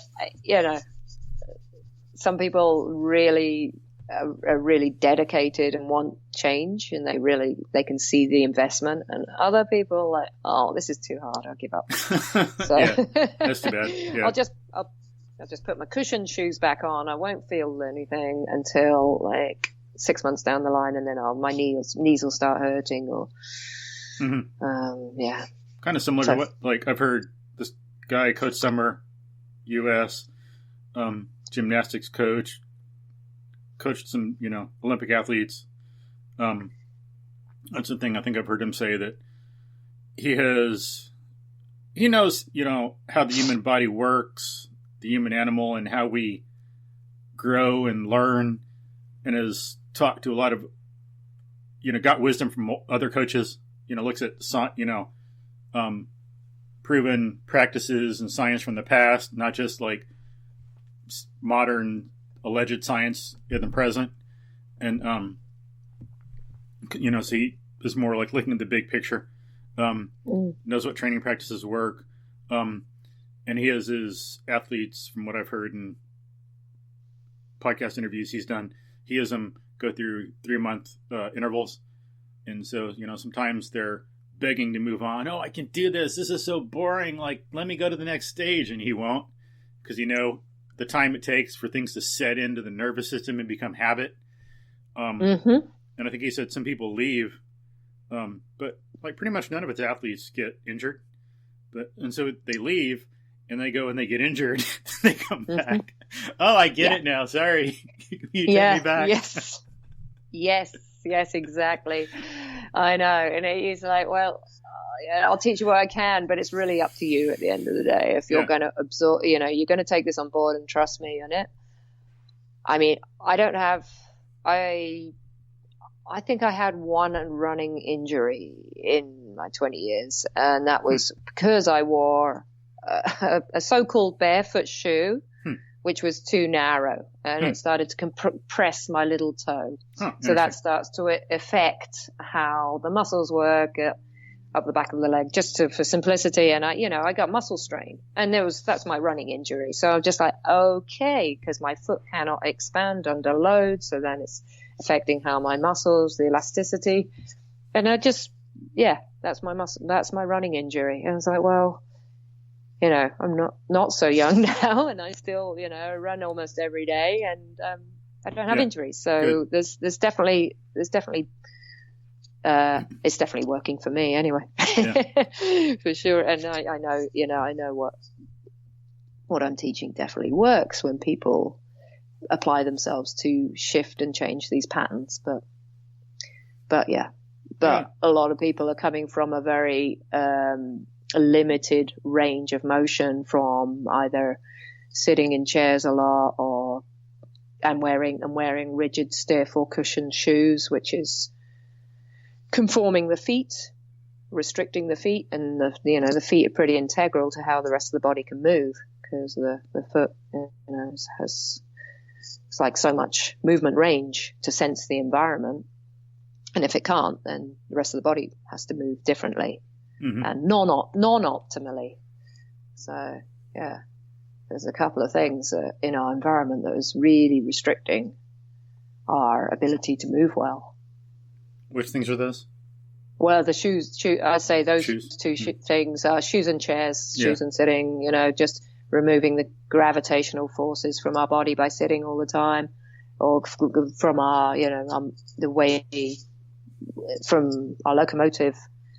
some people really are really dedicated and want change, and they can see the investment, and other people are like, oh, this is too hard, I'll give up. So yeah, that's too bad. Yeah. I'll just put my cushioned shoes back on. I won't feel anything until like 6 months down the line, and then my knees will start hurting, or yeah. Kind of similar to what, like, I've heard this guy, Coach Summer, U.S. Gymnastics coach, coached some, Olympic athletes. That's the thing I think I've heard him say, that he knows, how the human body works, the human animal, and how we grow and learn, and has talked to a lot of, got wisdom from other coaches, looks at, proven practices and science from the past, not just like modern alleged science in the present. And, so he is more like looking at the big picture, knows what training practices work. And he has his athletes, from what I've heard in podcast interviews he's done, he has them go through 3-month intervals. And so, sometimes they're begging to move on. Oh, I can do this. This is so boring. Like, let me go to the next stage. And he won't, because the time it takes for things to set into the nervous system and become habit. And I think he said some people leave, but like pretty much none of its athletes get injured. And so they leave and they go and they get injured. They come back. Oh, I get it now. Sorry. You take me back. Yes, exactly. I know. And he's like, well, I'll teach you what I can, but it's really up to you at the end of the day. If you're going to absorb, you're going to take this on board and trust me on it. I mean, I think I had one running injury in my 20 years, and that was because I wore a so-called barefoot shoe, which was too narrow, and it started to compress my little toe. So that starts to affect how the muscles work up the back of the leg, for simplicity. And I got muscle strain, and that's my running injury. So I'm just like, okay, because my foot cannot expand under load. So then it's affecting how my muscles, the elasticity. And that's my muscle. That's my running injury. And I was like, well, I'm not so young now, and I still, run almost every day, and I don't have injuries. So there's definitely it's definitely working for me anyway, for sure. And I know what I'm teaching definitely works when people apply themselves to shift and change these patterns. But a lot of people are coming from a very a limited range of motion, from either sitting in chairs a lot and wearing rigid, stiff or cushioned shoes, which is conforming the feet, restricting the feet, and the feet are pretty integral to how the rest of the body can move, because the foot has it's like so much movement range to sense the environment, and if it can't, then the rest of the body has to move differently. And non-optimally. So, there's a couple of things in our environment that is really restricting our ability to move well. Which things are those? Well, the shoes, I say those Shoes. two things are shoes and chairs, Yeah. shoes and sitting, just removing the gravitational forces from our body by sitting all the time, or from our, the way, from our locomotive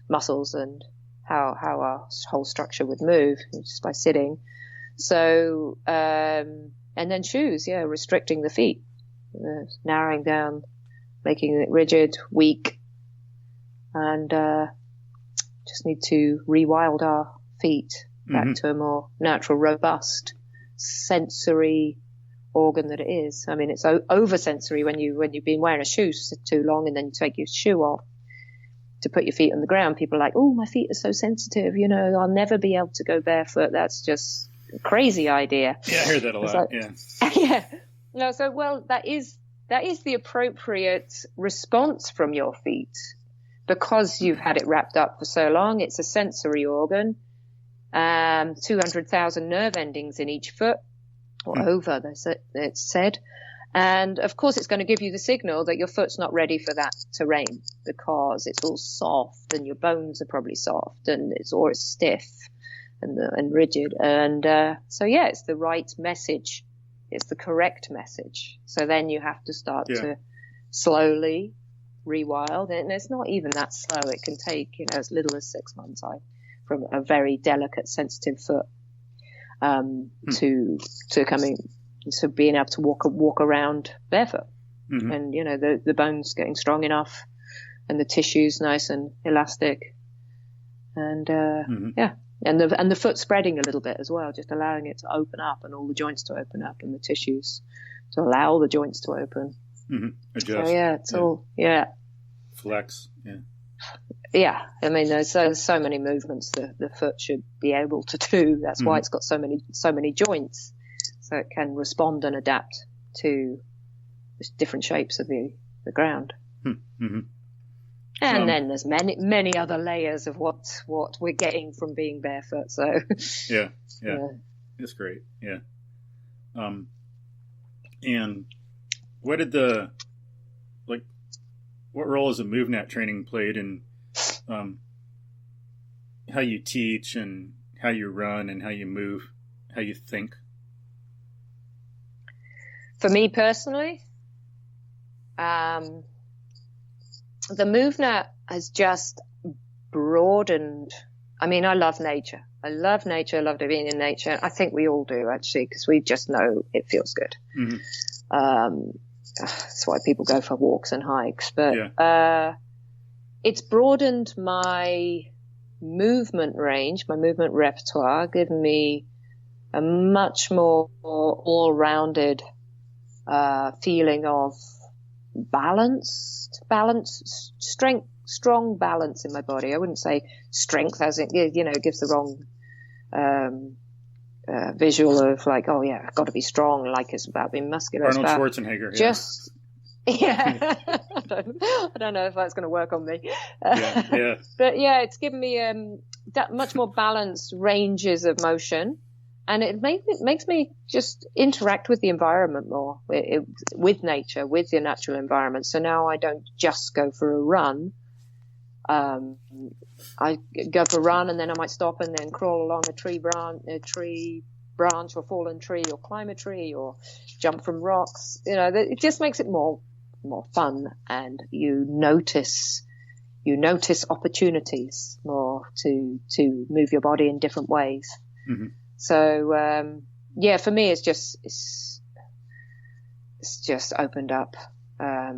muscles and how our whole structure would move just by sitting. So, and then shoes, restricting the feet, narrowing down, making it rigid, weak, and just need to rewild our feet back to a more natural, robust, sensory organ that it is. I mean, it's over-sensory when you've been wearing a shoe too long and then you take your shoe off to put your feet on the ground. People are like, oh, my feet are so sensitive, I'll never be able to go barefoot. That's just a crazy idea. Yeah, I hear that a lot, yeah. Yeah. No, so, well, that is the appropriate response from your feet because you've had it wrapped up for so long. It's a sensory organ, 200,000 nerve endings in each foot, or over, it's said. And, of course, it's going to give you the signal that your foot's not ready for that terrain because it's all soft and your bones are probably soft and it's stiff and rigid. And so, it's the right message. It's the correct message. So then you have to start to slowly rewild. And it's not even that slow. It can take, as little as 6 months from a very delicate, sensitive foot to coming to being able to walk around barefoot. And, the bones getting strong enough and the tissues nice and elastic. And, And the foot spreading a little bit as well, just allowing it to open up and all the joints to open up and the tissues to allow the joints to open. Adjust. So, it's all, Flex, Yeah, I mean, there's so many movements the foot should be able to do. That's why it's got so many joints, so it can respond and adapt to different shapes of the ground. And then there's many other layers of what we're getting from being barefoot. So yeah, it's great. Yeah. And what did what role has the MovNat training played in how you teach and how you run and how you move, how you think? For me personally, the MovNat has just broadened. I mean, I love nature. I love being in nature. I think we all do, actually, because we just know it feels good. That's why people go for walks and hikes. But it's broadened my movement range, my movement repertoire, given me a much more all-rounded feeling of strength, strong balance in my body. I wouldn't say strength as it gives the wrong visual of like, oh yeah, I've got to be strong, like it's about being muscular. Arnold Schwarzenegger. Just I don't know if that's going to work on me. But it's given me that much more balanced ranges of motion. And it makes me just interact with the environment more, with nature, with the natural environment. So now I don't just go for a run. I go for a run and then I might stop and then crawl along a tree branch or fallen tree or climb a tree or jump from rocks. It just makes it more fun, and you notice opportunities more to move your body in different ways. So, for me, it's just opened up a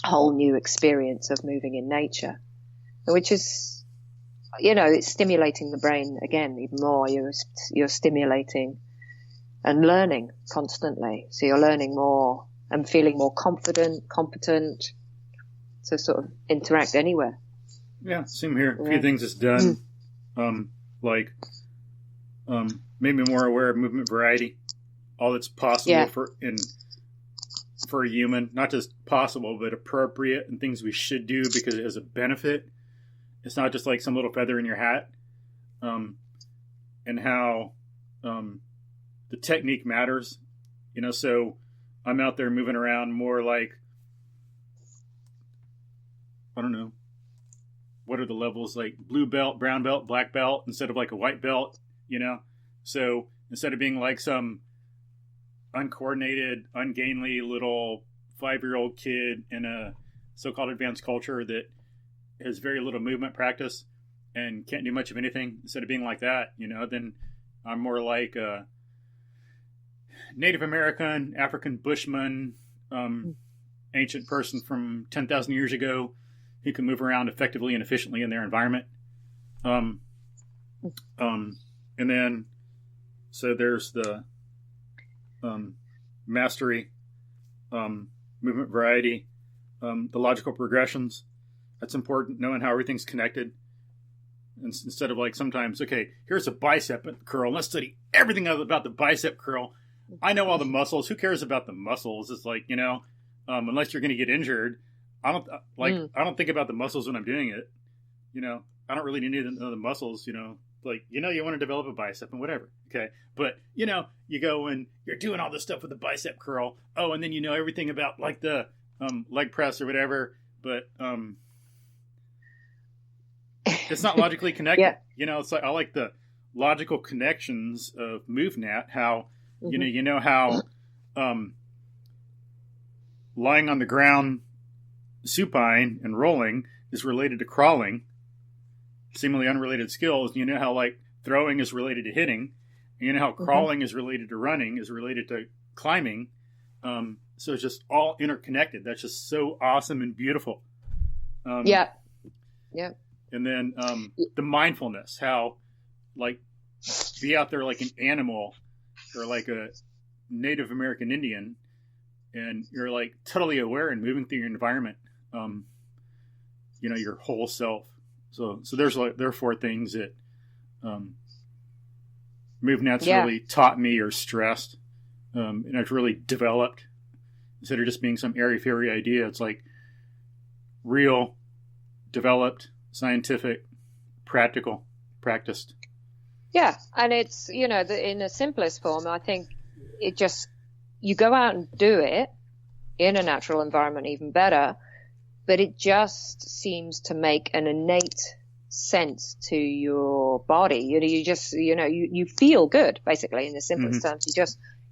whole new experience of moving in nature, which is, it's stimulating the brain again even more. You're stimulating and learning constantly. So you're learning more and feeling more confident, competent to sort of interact anywhere. Yeah, same here. A few things it's done, made me more aware of movement variety, all that's possible for a human, not just possible, but appropriate, and things we should do because it has a benefit. It's not just like some little feather in your hat, and how the technique matters. So I'm out there moving around more like I don't know, what are the levels, like blue belt, brown belt, black belt, instead of like a white belt, you know? So instead of being like some uncoordinated, ungainly little 5-year-old kid in a so-called advanced culture that has very little movement practice and can't do much of anything, instead of being like that, you know, then I'm more like a Native American, African bushman, ancient person from 10,000 years ago who can move around effectively and efficiently in their environment. And then, so there's the mastery, movement variety, the logical progressions. That's important, knowing how everything's connected. Instead of like sometimes, okay, here's a bicep curl. Let's study everything about the bicep curl. I know all the muscles. Who cares about the muscles? It's like, you know, unless you're going to get injured, I don't think about the muscles when I'm doing it. You know, I don't really need to know the muscles, you know, like, you know, you want to develop a bicep and whatever. Okay. But, you know, you go and you're doing all this stuff with the bicep curl. Oh, and then you know everything about like the leg press or whatever. But it's not logically connected. Yeah. You know, it's like, I like the logical connections of MovNat, how, you know how lying on the ground supine and rolling is related to crawling, seemingly unrelated skills. You know how like throwing is related to hitting. You know how crawling is related to running, is related to climbing. So it's just all interconnected. That's just so awesome and beautiful. Yeah. And then the mindfulness, how like be out there like an animal or like a Native American Indian, and you're like totally aware and moving through your environment. You know, your whole self. So there are 4 things that MovNat's really taught me or stressed, and I've really developed. Instead of just being some airy-fairy idea, it's like real, developed, scientific, practical, practiced. Yeah, and it's, you know, in the simplest form, I think it just, you go out and do it in a natural environment even better, but it just seems to make an innate sense to your body. You just, you know, you feel good, basically, in the simplest terms.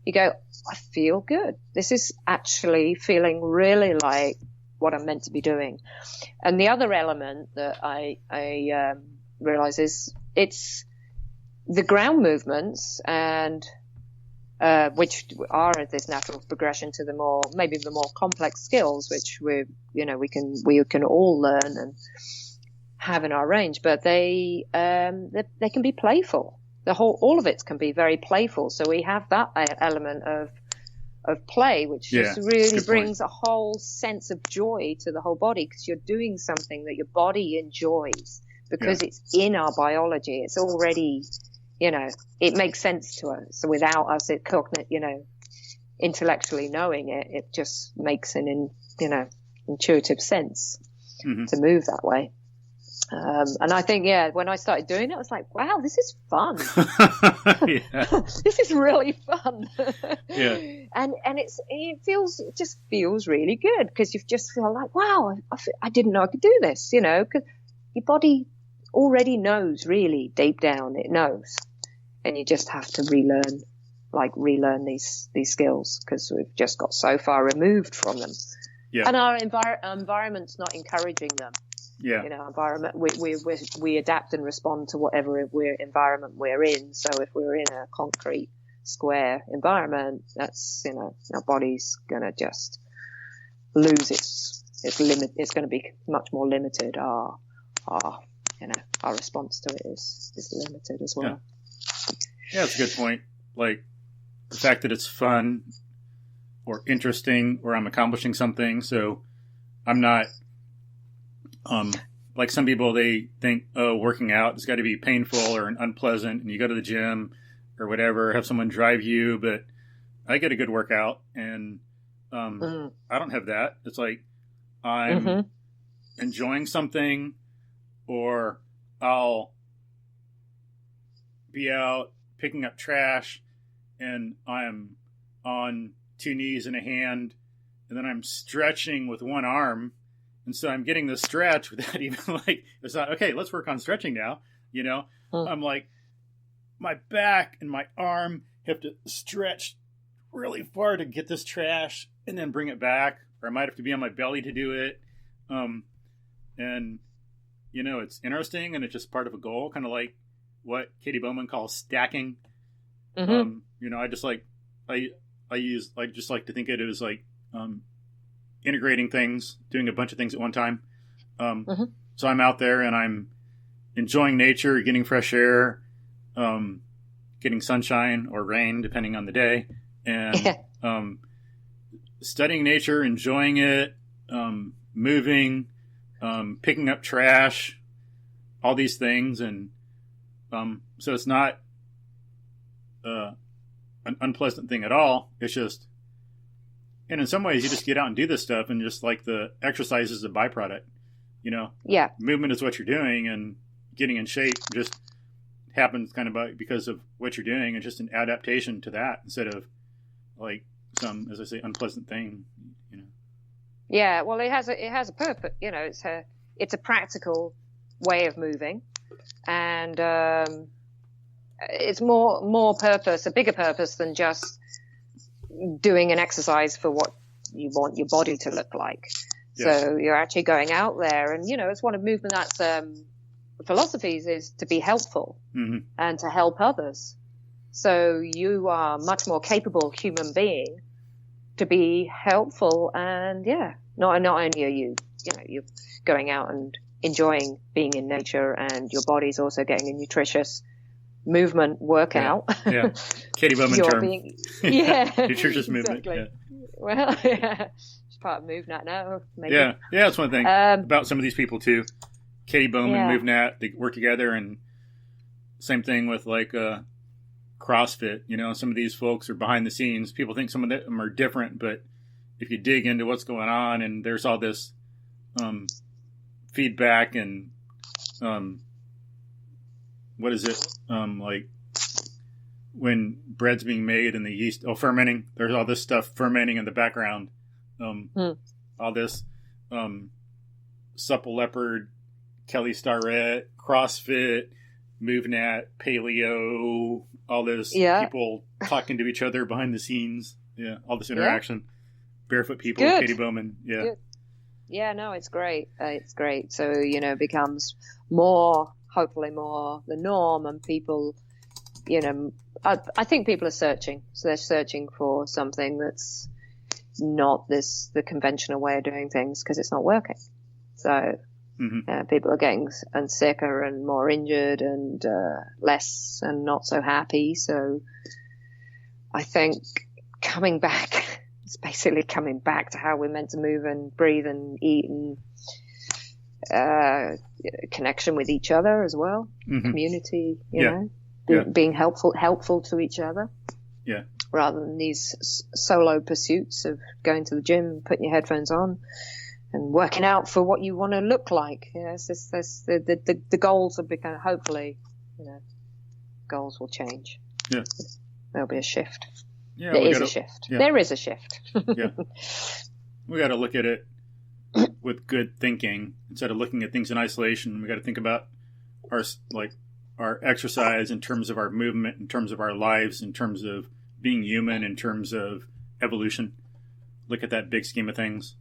You go, I feel good. This is actually feeling really like what I'm meant to be doing. And the other element that I realize is it's the ground movements, and which are this natural progression to the more complex skills, which we can all learn and have in our range. But they can be playful. All of it can be very playful. So we have that element of play, which just really brings a whole sense of joy to the whole body, because you're doing something that your body enjoys, because it's in our biology. It's already, you know, it makes sense to us. So without us, intellectually knowing it, it just makes an intuitive sense to move that way. And I think, when I started doing it, I was like, wow, this is fun. This is really fun. And it just feels really good, because you just feel like, wow, I didn't know I could do this, you know, because your body already knows, really deep down, it knows. And you just have to relearn these skills, because we've just got so far removed from them. And our environment's not encouraging them. You know, environment, we adapt and respond to whatever environment we're in. So if we're in a concrete square environment, that's, you know, our body's gonna just lose its limit. It's going to be much more limited. Our response to it is limited as well. Yeah, that's a good point. Like the fact that it's fun or interesting, or I'm accomplishing something. So I'm not, like some people, they think, oh, working out has got to be painful or unpleasant, and you go to the gym or whatever, have someone drive you. But I get a good workout, and I don't have that. It's like I'm enjoying something, or I'll be out picking up trash, and I'm on 2 knees and a hand, and then I'm stretching with one arm, And so I'm getting this stretch without even like, it's not, okay, let's work on stretching now. You know, I'm like, my back and my arm have to stretch really far to get this trash and then bring it back. Or I might have to be on my belly to do it. And, you know, it's interesting and it's just part of a goal, kind of like what Katie Bowman calls stacking. You know, I just like, I just like to think of it as like, integrating things, doing a bunch of things at one time. So I'm out there and I'm enjoying nature, getting fresh air, getting sunshine or rain, depending on the day, and studying nature, enjoying it, moving, picking up trash, all these things. And so it's not an unpleasant thing at all. It's just, and in some ways you just get out and do this stuff, and just like the exercise is a byproduct, you know? Yeah. Movement is what you're doing, and getting in shape just happens kind of because of what you're doing. It's just an adaptation to that instead of like some, as I say, unpleasant thing, you know? Yeah. Well, it has a purpose, you know, it's a practical way of moving, and it's more purpose, a bigger purpose than just doing an exercise for what you want your body to look like. Yes. So you're actually going out there, and you know, it's one of MovNat's philosophies is to be helpful and to help others. So you are much more capable human being to be helpful, and not only are you're going out and enjoying being in nature, and your body's also getting a nutritious movement workout. Yeah. Katie Bowman term. Nutritious movement. Exactly. Yeah. Well, it's part of MovNat now. Maybe. Yeah, that's one thing about some of these people too. Katie Bowman, MovNat, they work together, and same thing with like CrossFit. You know, some of these folks are behind the scenes. People think some of them are different, but if you dig into what's going on, and there's all this feedback and what is it? Like when bread's being made and the yeast, fermenting. There's all this stuff fermenting in the background. All this Supple Leopard, Kelly Starrett, CrossFit, MovNat, Paleo, all this people talking to each other behind the scenes. Yeah, all this interaction. Barefoot people, Good. Katie Bowman. Yeah. Good. Yeah, no, it's great. It's great. So, you know, it becomes hopefully more the norm, and people, you know, I think people are searching. So they're searching for something that's not the conventional way of doing things, because it's not working. So people are getting sicker and more injured and less and not so happy. So I think coming back, it's basically coming back to how we're meant to move and breathe and eat, and connection with each other as well, community, you know, being helpful to each other, rather than these solo pursuits of going to the gym, putting your headphones on, and working out for what you want to look like. You know, it's just, the goals have become, hopefully, you know, goals will change. Yeah, there'll be a shift. Yeah, there is a shift. There is a shift. Yeah, we got to look at it with good thinking instead of looking at things in isolation. We got to think about our exercise in terms of our movement, in terms of our lives, in terms of being human, in terms of evolution. Look at that big scheme of things.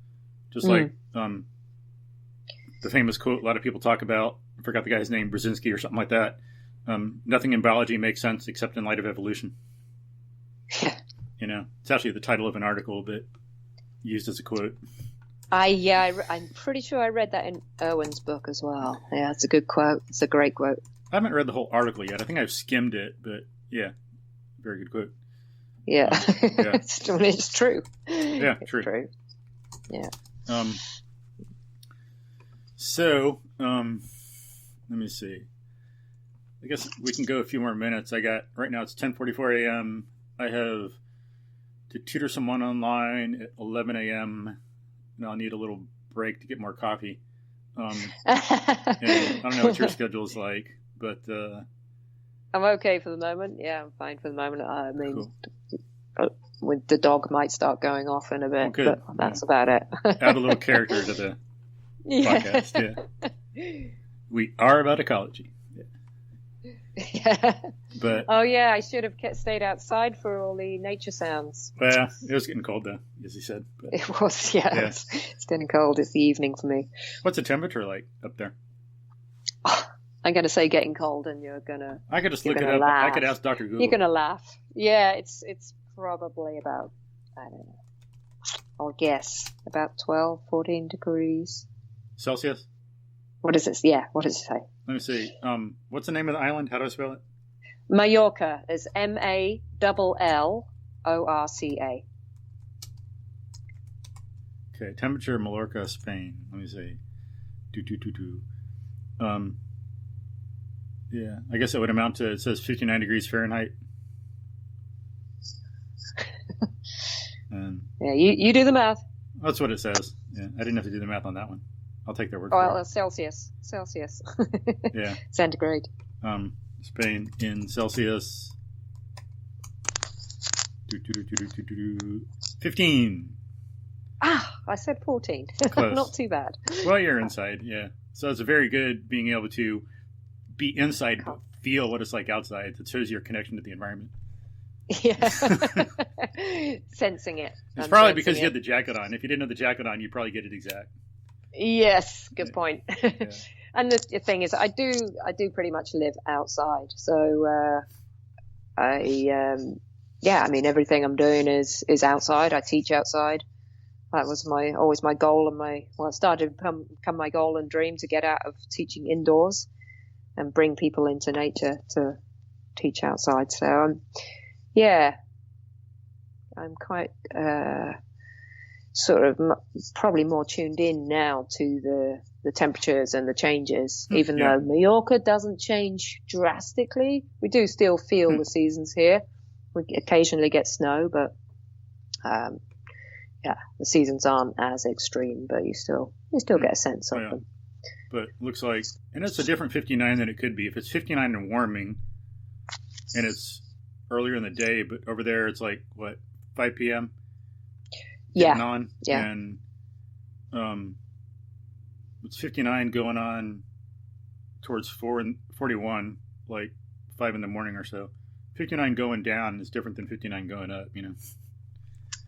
Just like the famous quote a lot of people talk about, I forgot the guy's name, Brzezinski or something like that. Nothing in biology makes sense except in light of evolution. Yeah. You know, it's actually the title of an article, but used as a quote. I'm pretty sure I read that in Irwin's book as well. Yeah, it's a good quote. It's a great quote. I haven't read the whole article yet. I think I've skimmed it, but yeah, very good quote. Yeah, it's true. Yeah, it's true. Yeah. So, let me see. I guess we can go a few more minutes. Right now it's 10:44 a.m. I have to tutor someone online at 11 a.m. and I'll need a little break to get more coffee. And I don't know what your schedule's like, but I'm okay for the moment. Yeah, I'm fine for the moment. I mean, cool. With the dog might start going off in a bit, but that's about it. Add a little character to podcast. Yeah. We are about ecology. Yeah. But I should have stayed outside for all the nature sounds. well, it was getting cold though, as he said. But, It was, yeah. It's getting cold. It's the evening for me. what's the temperature like up there? I'm going to say getting cold, and you're going to. I could just look it up. Laugh. I could ask Dr. Google. You're going to laugh. Yeah, it's probably about, I don't know, I'll guess about 12, 14 degrees. Celsius? What is it? Yeah, what does it say? Let me see. What's the name of the island? How do I spell it? Mallorca is Mallorca. Okay, temperature Mallorca, Spain. Let me see. Yeah, I guess it would amount to, it says 59 degrees Fahrenheit. And Yeah, you do the math. that's what it says. Yeah, I didn't have to do the math on that one. I'll take their word for Well, it. Celsius. Yeah. Centigrade. Spain in Celsius. 15. I said 14. Close. Not too bad. Well, you're inside, yeah. So it's very good being able to be inside but feel what it's like outside. It shows your connection to the environment. Yeah. Sensing it. It's probably because you had the jacket on. If you didn't have the jacket on, you'd probably get it exact. Yes, good point. Yeah. And the thing is, I do pretty much live outside. So I mean, everything I'm doing is outside. I teach outside. That was always my goal, and it started to become my goal and dream to get out of teaching indoors and bring people into nature to teach outside. So I'm quite sort of probably more tuned in now to the temperatures and the changes, even though Mallorca doesn't change drastically. We do still feel the seasons here. We occasionally get snow, but the seasons aren't as extreme, but you still get a sense of them. But looks like, and it's a different 59 than it could be. If it's 59 and warming, and it's earlier in the day, but over there it's like, what, 5 p.m.? Yeah. On, yeah. And it's 59 going on towards 41, like 5 in the morning or so. 59 going down is different than 59 going up, you know?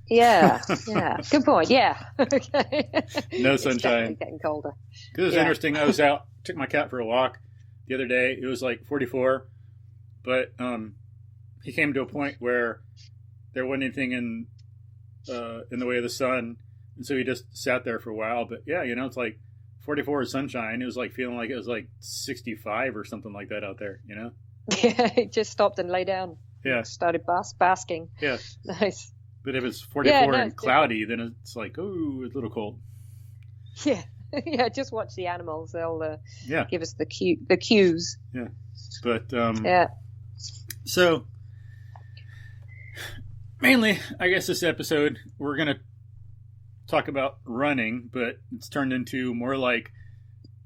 Yeah, yeah. Good point. Yeah. Okay. No sunshine. It's definitely getting colder. It was interesting. I was out, took my cat for a walk the other day. It was like 44, but he came to a point where there wasn't anything in the way of the sun, and so he just sat there for a while. But yeah, you know, it's like 44 is sunshine. It was like feeling like it was like 65 or something like that out there, you know? Yeah, he just stopped and lay down. Yeah. Started basking. Yeah. Nice. But if it's 44 and cloudy, then it's like, oh, it's a little cold. Yeah. Yeah, just watch the animals. They'll give us the cues. Yeah. But so mainly, I guess this episode we're going to talk about running, but it's turned into more like,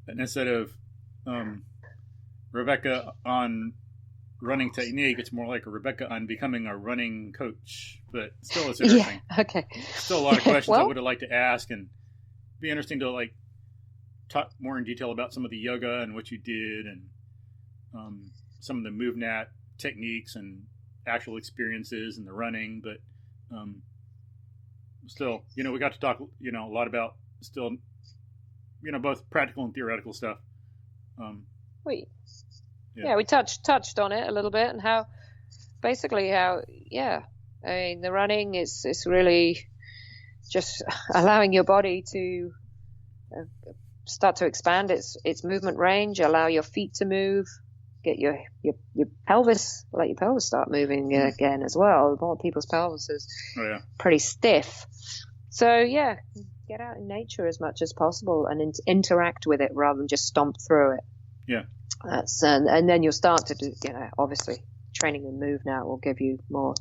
instead of Rebecca on running technique, it's more like a Rebecca on becoming a running coach. But still, it's interesting. Yeah, okay. Still a lot of questions I would have liked to ask, and be interesting to like talk more in detail about some of the yoga and what you did, and some of the MovNat techniques and actual experiences and the running. But still, you know, we got to talk, you know, a lot about still, you know, both practical and theoretical stuff. We touched on it a little bit, and how I mean, the running is really just allowing your body to start to expand its movement range, allow your feet to move, get your pelvis, let your pelvis start moving again as well. A lot of people's pelvis is pretty stiff. So get out in nature as much as possible and interact with it rather than just stomp through it. Yeah. And then you'll start to do, you know, obviously training and MovNat will give you more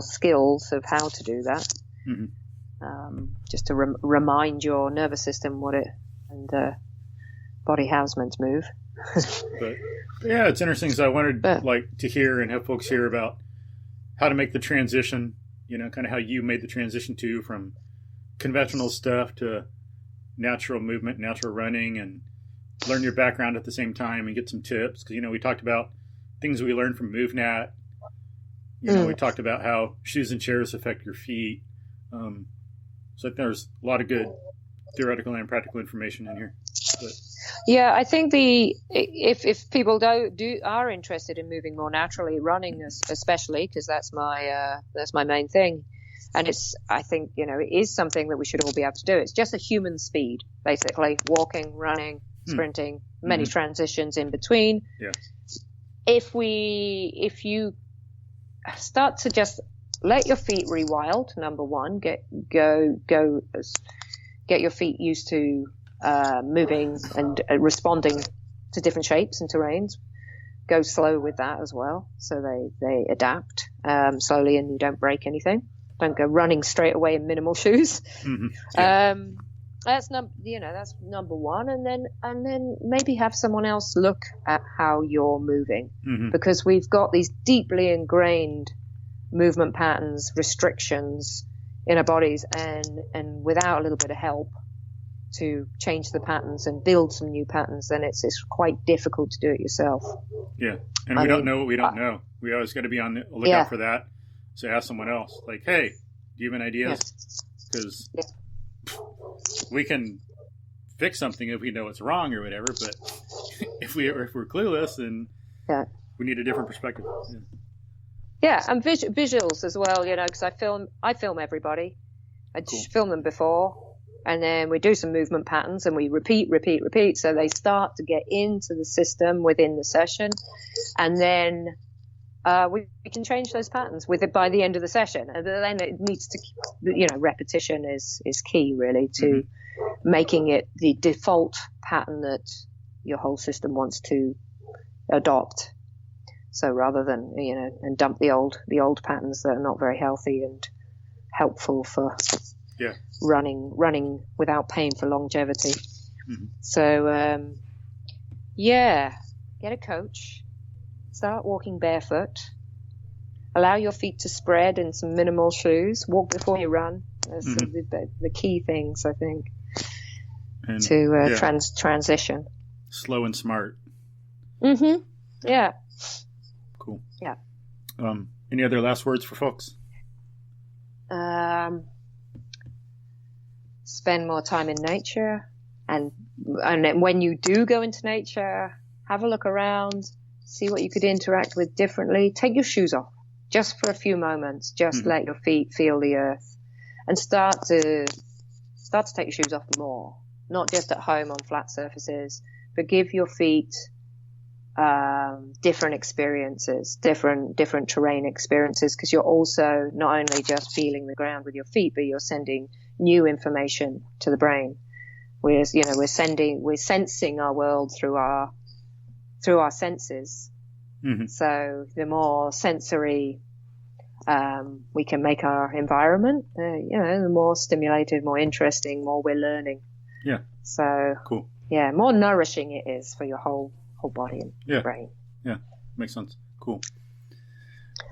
skills of how to do that. Mm-hmm. Just to remind your nervous system what it and body how's meant to move. But yeah, it's interesting. So I wanted to hear and have folks hear about how to make the transition. You know, kind of how you made the transition from conventional stuff to natural movement, natural running, and learn your background at the same time and get some tips. Because, we talked about things we learned from MovNat. We talked about how shoes and chairs affect your feet. So there's a lot of good theoretical and practical information in here. But, yeah, I think if people are interested in moving more naturally, running especially, because that's my main thing, and I think it is something that we should all be able to do. It's just a human speed, basically, walking, running, sprinting, many transitions in between. Yeah. If you start to just let your feet rewild, number one, get your feet used to moving and responding to different shapes and terrains. Go slow with that as well, so they adapt slowly and you don't break anything. Don't go running straight away in minimal shoes. Yeah. That's number one, and then maybe have someone else look at how you're moving, because we've got these deeply ingrained movement patterns, restrictions in our bodies, and without a little bit of help to change the patterns and build some new patterns, then it's quite difficult to do it yourself. Yeah, and we don't know what we don't know. We always got to be on the lookout for that. So ask someone else, like, hey, do you have an idea? Because we can fix something if we know it's wrong or whatever, but if we're clueless, then we need a different perspective. Yeah, and visuals as well, because I film everybody. I film them before, and then we do some movement patterns, and we repeat, so they start to get into the system within the session, and then we can change those patterns by the end of the session. And then it needs to, repetition is key, really, to making it the default pattern that your whole system wants to adopt. So rather than, and dump the old patterns that are not very healthy and helpful for running without pain for longevity. So, get a coach, start walking barefoot, allow your feet to spread in some minimal shoes, walk before you run. That's the key things, I think, and, to transition. Slow and smart. Yeah. Cool. Yeah. Any other last words for folks? Spend more time in nature, and when you do go into nature, have a look around, see what you could interact with differently. Take your shoes off just for a few moments. Just let your feet feel the earth, and start to take your shoes off more. Not just at home on flat surfaces, but give your feet different experiences, different terrain experiences, because you're also not only just feeling the ground with your feet, but you're sending new information to the brain. We're sensing our world through our senses. So the more sensory we can make our environment, the more stimulated, more interesting, more we're learning. Yeah. So cool. Yeah, more nourishing it is for your whole body and brain. Yeah, makes sense. Cool.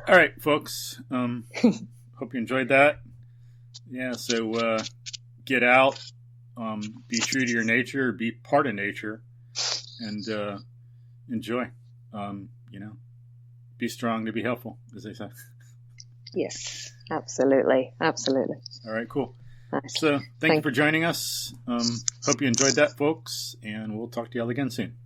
All right, folks. Hope you enjoyed that. Yeah, so get out, be true to your nature, be part of nature, and enjoy. Be strong to be helpful, as they say. Yes, absolutely. All right, cool. Nice. So thank you for joining us. Hope you enjoyed that, folks, and we'll talk to y'all again soon.